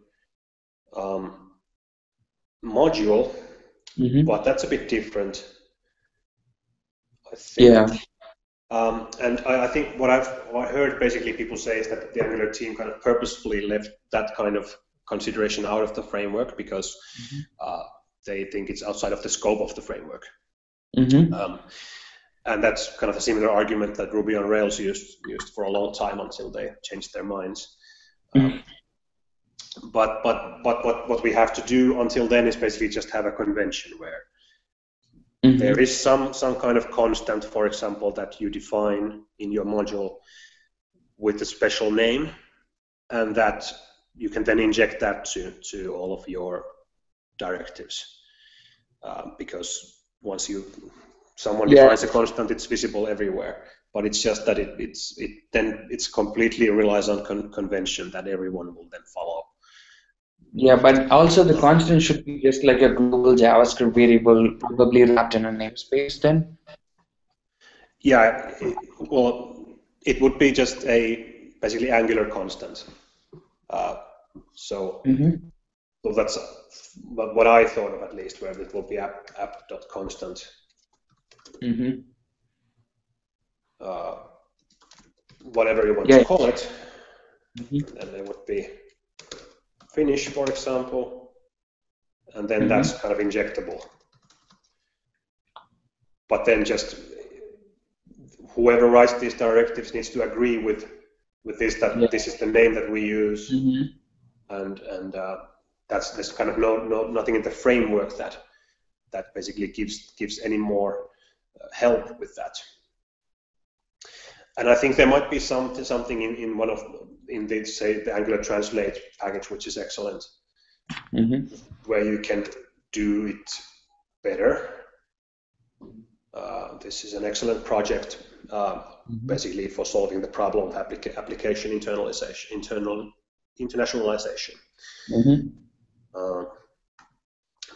module, but that's a bit different, I think. And I think what I heard basically people say is that the Angular team kind of purposefully left that kind of consideration out of the framework because they think it's outside of the scope of the framework. And that's kind of a similar argument that Ruby on Rails used for a long time until they changed their minds. But what we have to do until then is basically just have a convention where there is some kind of constant, for example, that you define in your module with a special name, and that you can then inject that to all of your directives. Because once someone defines a constant, it's visible everywhere. But it's just that it's completely relies on convention that everyone will then follow. Yeah, but also the constant should be just like a global JavaScript variable, probably wrapped in a namespace then? Yeah, it would be just a basically Angular constant. So, so that's what I thought of, at least, where it will be app.constant. Whatever you want to call it. And there would be finish, for example, and then that's kind of injectable. But then just whoever writes these directives needs to agree with this, that this is the name that we use, and there's kind of nothing in the framework that basically gives any more help with that. And I think there might be something in the Angular Translate package, which is excellent, where you can do it better. This is an excellent project, basically for solving the problem of application internationalization.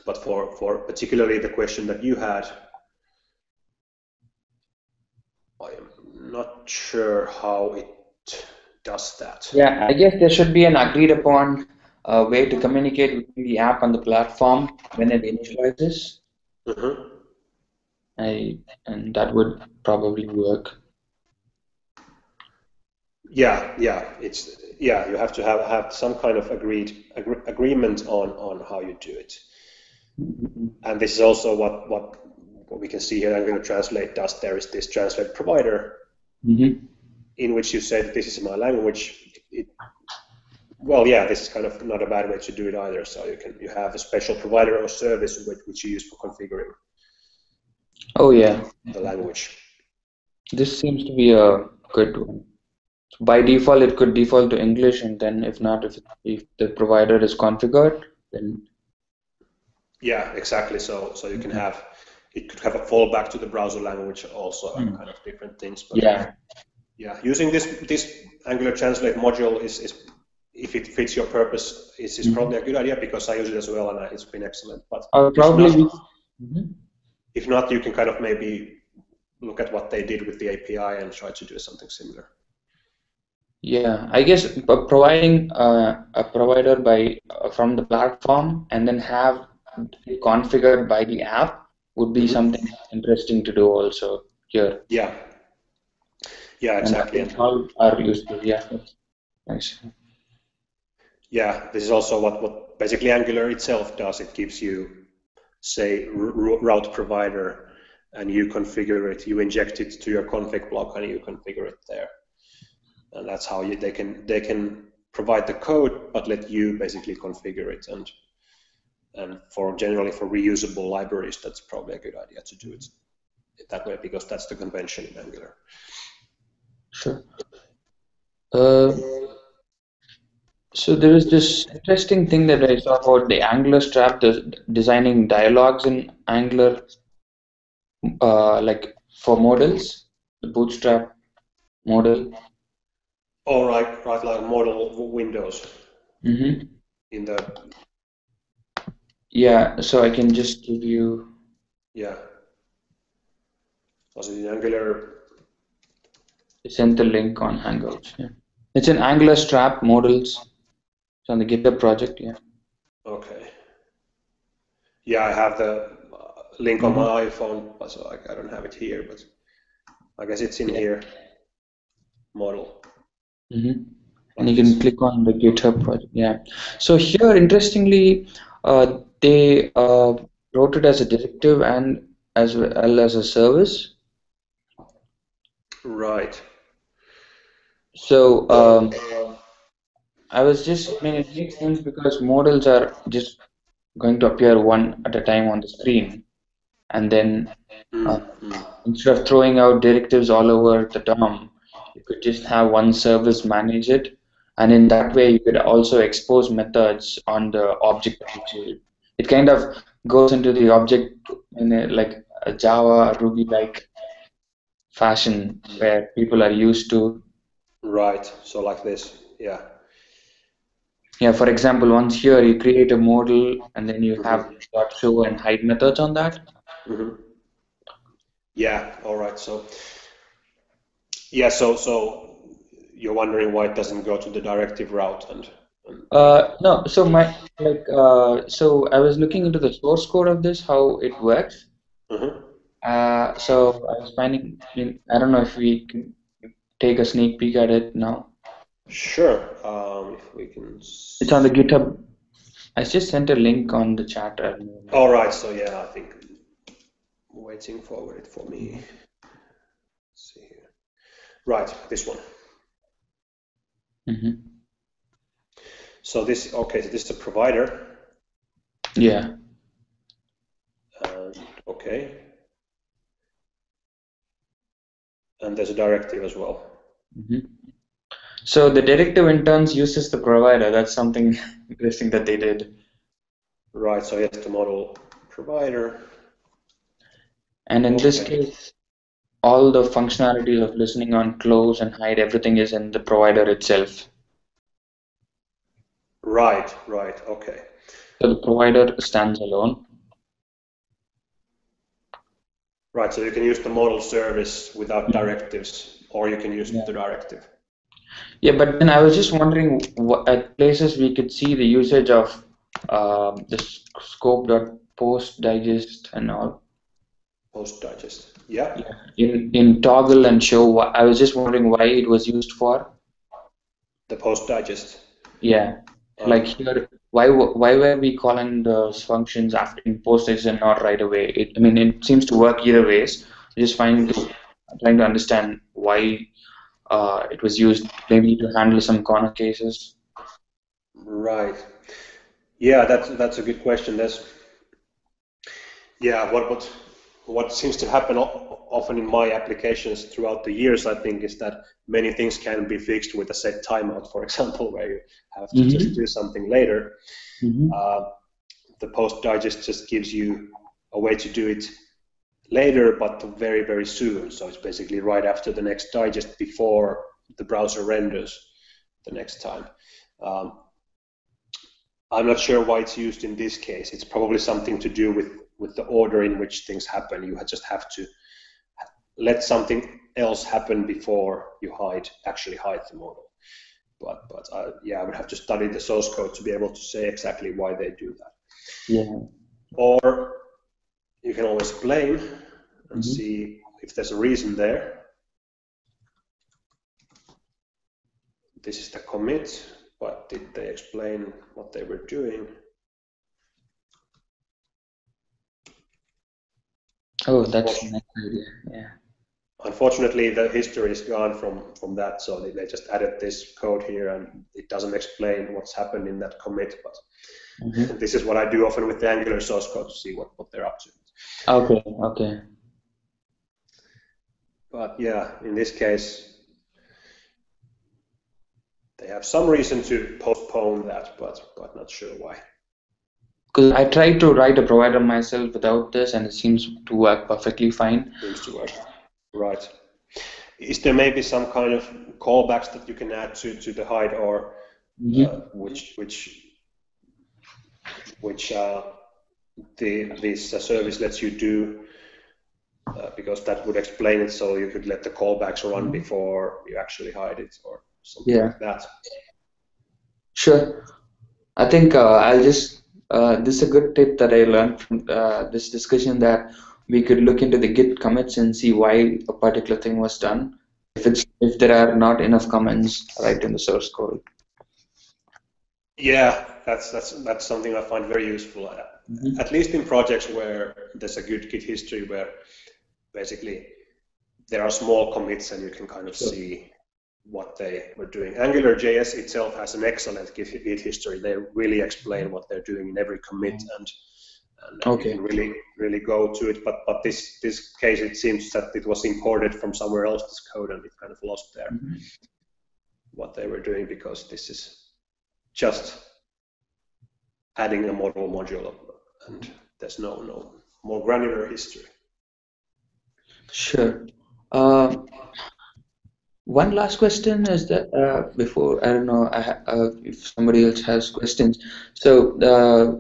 But for particularly the question that you had, I am not sure how it does that. Yeah, I guess there should be an agreed upon way to communicate between the app and the platform when it initializes. And that would probably work. Yeah, you have to have some kind of agreement on how you do it. And this is also what we can see here. Angular Translate does. There is this translate provider in which you say that this is my language. This is kind of not a bad way to do it either. So you have a special provider or service which you use for configuring. The language. This seems to be a good one. By default, it could default to English, and then if not, if the provider is configured, then exactly. So you can have it could have a fallback to the browser language also, and kind of different things. But using this Angular Translate module is if it fits your purpose, is probably a good idea, because I use it as well, and it's been excellent. But if not, you can kind of maybe look at what they did with the API and try to do something similar. Yeah, I guess providing a provider from the platform and then have it configured by the app would be something interesting to do also here. Yeah, exactly. And all are useful. Nice. Yeah, this is also what basically Angular itself does. It gives you, say, route provider, and you configure it. You inject it to your config block, and you configure it there. And that's how they can provide the code, but let you basically configure it. And generally for reusable libraries, that's probably a good idea to do it that way, because that's the convention in Angular. Sure. So there is this interesting thing that I saw about the Angular Strap, designing dialogues in Angular, like for models, the Bootstrap model. Oh, right, like model windows. In the. Yeah, so I can just give you. Yeah. Was it in Angular? I sent the link on Hangouts. Yeah. It's in Angular Strap models. It's on the GitHub project. Yeah. Okay. Yeah, I have the link on my iPhone, so I don't have it here, but I guess it's in here. Model. And you can click on the GitHub project. Yeah. So here, interestingly, they wrote it as a directive and as well as a service. Right. So I was it makes sense because models are just going to appear one at a time on the screen, and then instead of throwing out directives all over the DOM, you could just have one service manage it, and in that way you could also expose methods on the object. It kind of goes into the object in like a Java Ruby-like fashion where people are used to. Right. So like this. Yeah. Yeah, for example, once here you create a model and then you have .show and hide methods on that. Yeah, all right. So yeah, so you're wondering why it doesn't go to the directive route, and No, so so I was looking into the source code of this, how it works. So I was finding, I don't know if we can take a sneak peek at it now. Sure, if we can. It's on the GitHub. I just sent a link on the chat. All right, so yeah, I think waiting for it for me. Let's see here. Right, this one. So this, so this is a provider. Yeah. Okay. And there's a directive as well. So the directive in turn uses the provider. That's something interesting that they did. Right, so here's the model provider. And in this case, all the functionalities of listening on, close and hide, everything is in the provider itself. Right, okay. So the provider stands alone. Right, so you can use the model service without directives, or you can use the directive. Yeah, but then I was just wondering what at places we could see the usage of the scope.post digest and all. Post digest, yeah. In toggle and show. I was just wondering why it was used for. The post digest. Yeah, like here, why were we calling those functions after in post digest and not right away? I mean, it seems to work either ways. Just trying to understand why it was used, maybe to handle some corner cases. Right. Yeah, that's a good question. What seems to happen often in my applications throughout the years, I think, is that many things can be fixed with a set timeout, for example, where you have to just do something later. The post digest just gives you a way to do it later, but very, very soon. So it's basically right after the next digest before the browser renders the next time. I'm not sure why it's used in this case. It's probably something to do with the order in which things happen. You just have to let something else happen before you actually hide the model. But yeah, I would have to study the source code to be able to say exactly why they do that. Yeah. Or you can always blame and see if there's a reason there. This is the commit, but did they explain what they were doing? Oh, that's a nice idea. Yeah. Unfortunately, the history is gone from that, so they just added this code here, and it doesn't explain what's happened in that commit. But this is what I do often with the Angular source code to see what they're up to. Okay. But yeah, in this case, they have some reason to postpone that, but not sure why. Because I tried to write a provider myself without this, and it seems to work perfectly fine. Seems to work. Right. Is there maybe some kind of callbacks that you can add to the hide, or which this service lets you do? Because that would explain it, so you could let the callbacks run before you actually hide it, or something like that. Sure. I think I'll just. This is a good tip that I learned from this discussion, that we could look into the Git commits and see why a particular thing was done. If there are not enough comments right in the source code. Yeah, that's something I find very useful. At least in projects where there's a good Git history, where basically there are small commits and you can kind of see what they were doing. AngularJS itself has an excellent Git history. They really explain what they're doing in every commit, and you can really go to it. But this case, it seems that it was imported from somewhere else's code, and it kind of lost there what they were doing, because this is just adding a model module, and there's no more granular history. Sure. One last question is that before, I don't know if somebody else has questions. So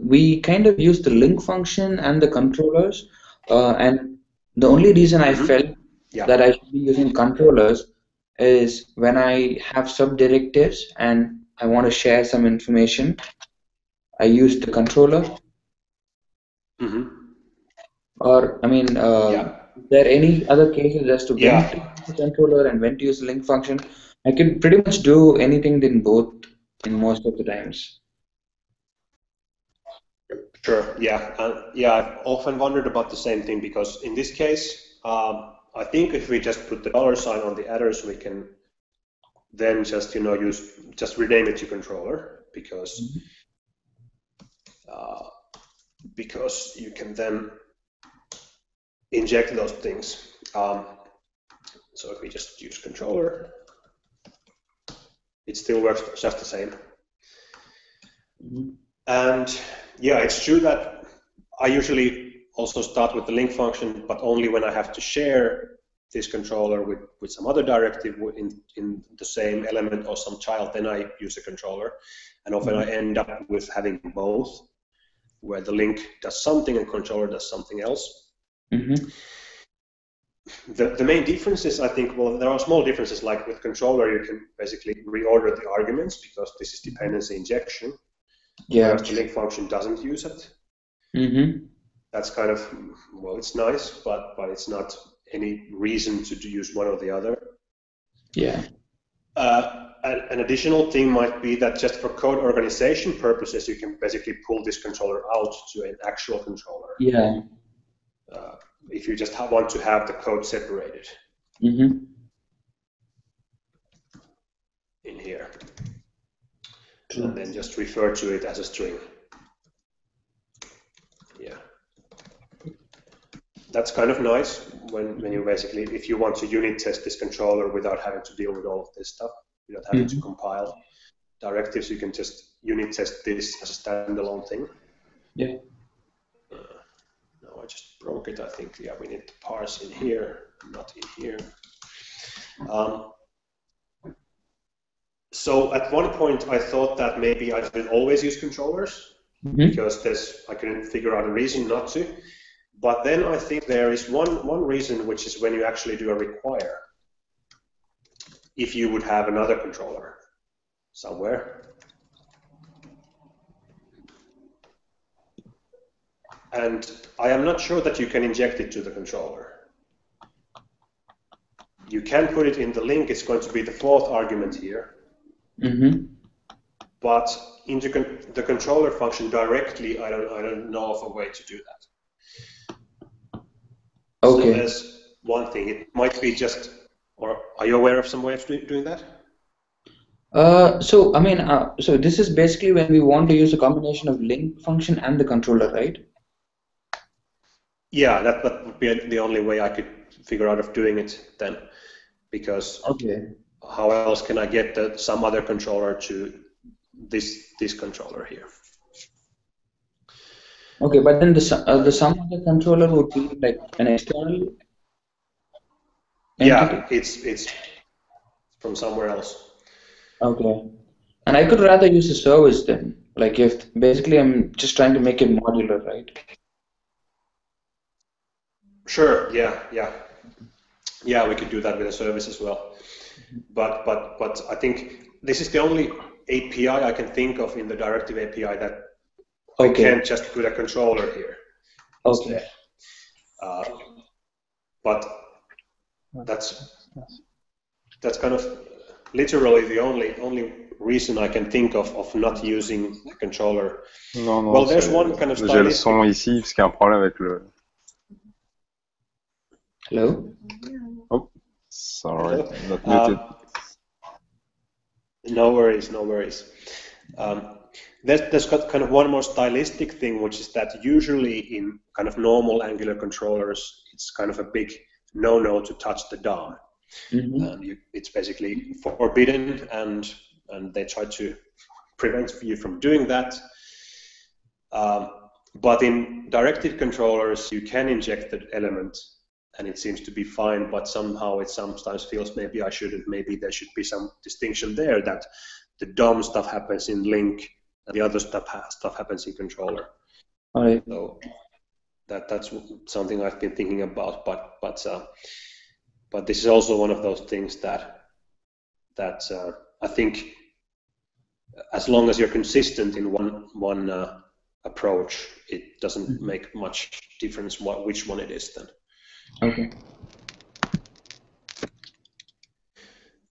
we kind of use the link function and the controllers, and the only reason I felt that I should be using controllers is when I have subdirectives and I want to share some information, I use the controller. Or, I mean, is there any other cases as to when to use the controller and when to use the link function? I can pretty much do anything in both in most of the times. Sure. Yeah. I've often wondered about the same thing, because in this case, I think if we just put the $sign on the address, we can then just just rename it to controller, because you can then inject those things. So if we just use controller, it still works just the same. And yeah, it's true that I usually also start with the link function, but only when I have to share this controller with some other directive in the same element or some child, then I use a controller. And often I end up with having both, where the link does something and controller does something else. The main differences, I think, well, there are small differences. Like with controller, you can basically reorder the arguments because this is dependency injection. Whereas the link function doesn't use it. That's kind of, well, it's nice, but it's not any reason to use one or the other. An additional thing might be that just for code organization purposes, you can basically pull this controller out to an actual controller. If you just want to have the code separated in here, and then just refer to it as a string. That's kind of nice when you basically, if you want to unit test this controller without having to deal with all of this stuff, without having to compile directives, you can just unit test this as a standalone thing. No, I just broke it. I think, we need to parse in here, not in here. So at one point, I thought that maybe I should always use controllers because I couldn't figure out a reason not to. But then I think there is one reason, which is when you actually do a require. If you would have another controller somewhere. And I am not sure that you can inject it to the controller. You can put it in the link. It's going to be the 4th argument here. But into the controller function directly, I don't know of a way to do that. So there's one thing. It might be just, or are you aware of some way of doing that? So I mean, so this is basically when we want to use a combination of link function and the controller, right? Yeah, that would be the only way I could figure out of doing it then, because how else can I get some other controller to this controller here? Okay, but then the some other controller would be like an external entity? It's from somewhere else. Okay, and I could rather use a service then. Like if basically I'm just trying to make it modular, right? Sure. Yeah. We could do that with a service as well. But I think this is the only API I can think of in the Directive API that I can't just put a controller here. Instead. But that's kind of literally the only reason I can think of not using a controller. Non, well, there's one kind of j'ai le son ici parce qu'il y a un problème avec le. Hello? Oh, sorry, not muted. No worries. There's got kind of one more stylistic thing, which is that usually in kind of normal Angular controllers, it's kind of a big no-no to touch the DOM. It's basically forbidden, and they try to prevent you from doing that. But in directive controllers, you can inject the element, and it seems to be fine, but somehow it sometimes feels maybe I shouldn't. Maybe there should be some distinction there that the DOM stuff happens in link and the other stuff happens in controller. So that's something I've been thinking about, but this is also one of those things that I think as long as you're consistent in one approach, it doesn't make much difference which one it is then. Okay.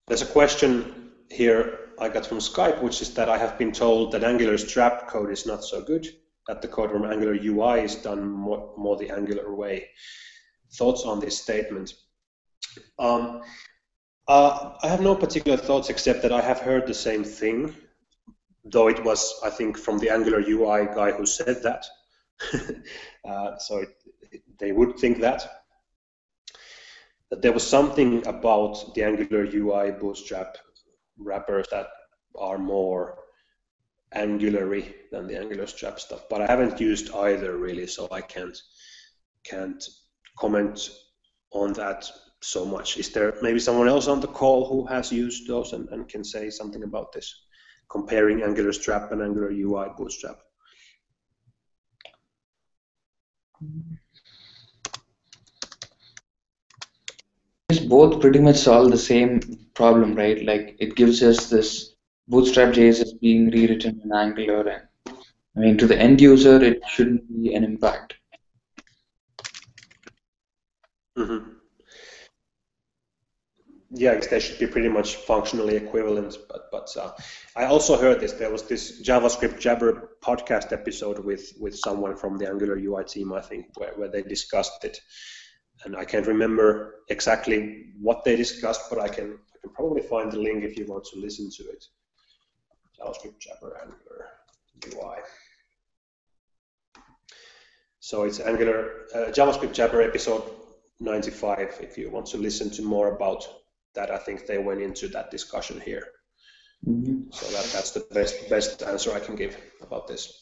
There's a question here I got from Skype, which is that I have been told that Angular's trap code is not so good, that the code from Angular UI is done more the Angular way. Thoughts on this statement? I have no particular thoughts except that I have heard the same thing, though it was, I think, from the Angular UI guy who said that. So they would think that there was something about the Angular UI Bootstrap wrappers that are more Angular-y than the Angular Strap stuff. But I haven't used either really, so I can't comment on that so much. Is there maybe someone else on the call who has used those and can say something about this, comparing Angular Strap and Angular UI Bootstrap? Both pretty much solve the same problem, right? Like it gives us this Bootstrap JS is being rewritten in Angular, and I mean to the end user it shouldn't be an impact. Mm-hmm. Yeah, they should be pretty much functionally equivalent. But I also heard this. There was this JavaScript Jabber podcast episode with someone from the Angular UI team, I think, where they discussed it. And I can't remember exactly what they discussed, but I can probably find the link if you want to listen to it. JavaScript Jabber Angular UI. So it's Angular JavaScript Jabber episode 95. If you want to listen to more about that, I think they went into that discussion here. Mm-hmm. So that's the best answer I can give about this.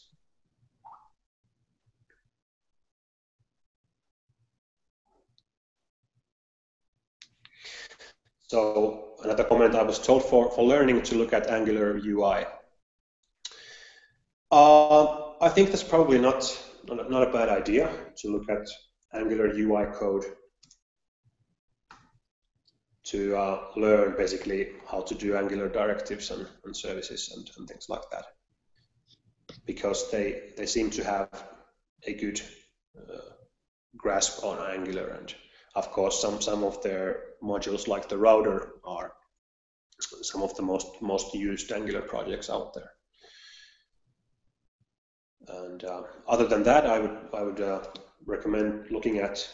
So another comment, I was told for learning to look at Angular UI. I think that's probably not a bad idea to look at Angular UI code to learn basically how to do Angular directives and services and things like that, because they seem to have a good grasp on Angular, and of course some of their modules like the router are some of the most used Angular projects out there. And other than that, I would recommend looking at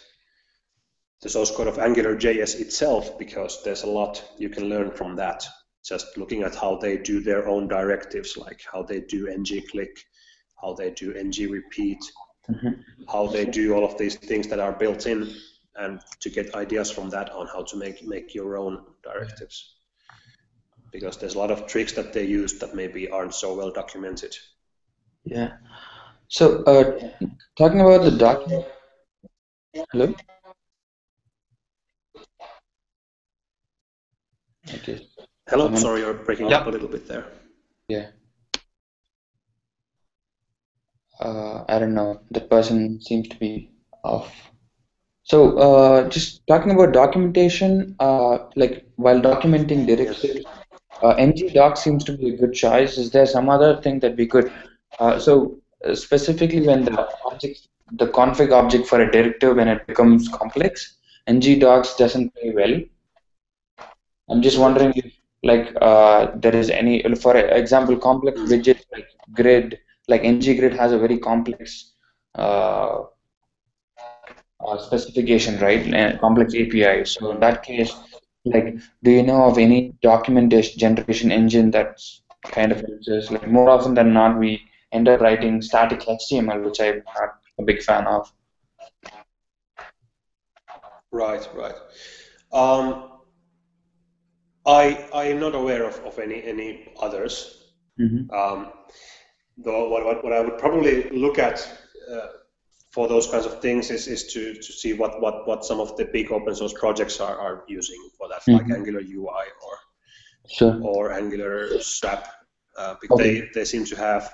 the source code of AngularJS itself, because there's a lot you can learn from that. Just looking at how they do their own directives, like how they do ng-click, how they do ng-repeat, how they do all of these things that are built in, and to get ideas from that on how to make your own directives. Because there's a lot of tricks that they use that maybe aren't so well documented. Yeah. So talking about the document. Hello? Okay. Hello, sorry, you're breaking up a little bit there. Yeah. I don't know. That person seems to be off. So just talking about documentation, like while documenting directives, ng-doc seems to be a good choice. Is there some other thing that we could? Specifically when the config object for a directive, when it becomes complex, ng-docs doesn't play well. I'm just wondering if there is any, for example, complex widgets like grid, like ng-grid has a very complex specification, right? And complex API. So in that case, do you know of any documentation generation engine that's kind of helps us? Like more often than not, we end up writing static HTML, which I'm not a big fan of. Right. I am not aware of any others. Though what I would probably look at for those kinds of things is to see what some of the big open source projects are using for that, like Angular UI or Angular Strap. Because they seem to have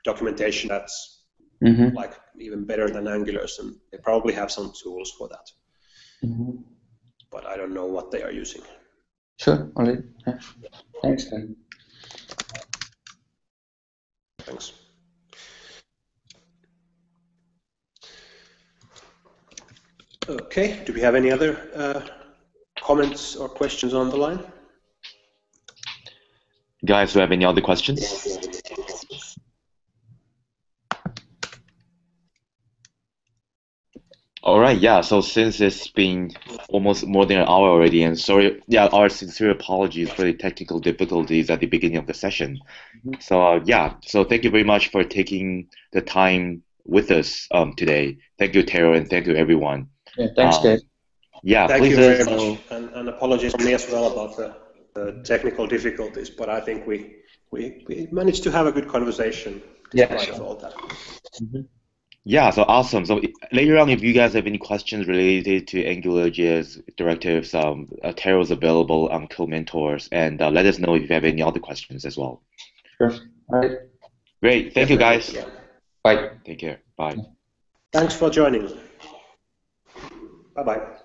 documentation that's like even better than Angular's, and they probably have some tools for that. But I don't know what they are using. Sure, all right. Yeah. Thanks, then. Thanks. Okay, do we have any other comments or questions on the line? Guys, do you have any other questions? All right, yeah, so since it's been almost more than an hour already, and sorry, yeah, our sincere apologies for the technical difficulties at the beginning of the session. So yeah, so thank you very much for taking the time with us today. Thank you, Tero, and thank you, everyone. Yeah, thanks, guys. Yeah, thank please you let very us know. much, and apologies from me as well about the technical difficulties, but I think we managed to have a good conversation despite of all that. Yeah, so awesome. So later on, if you guys have any questions related to AngularJS directives, Tero is available on Codementors, and let us know if you have any other questions as well. Sure. All right. Great. Thank you, guys. Yeah. Bye. Take care. Bye. Thanks for joining. Bye-bye.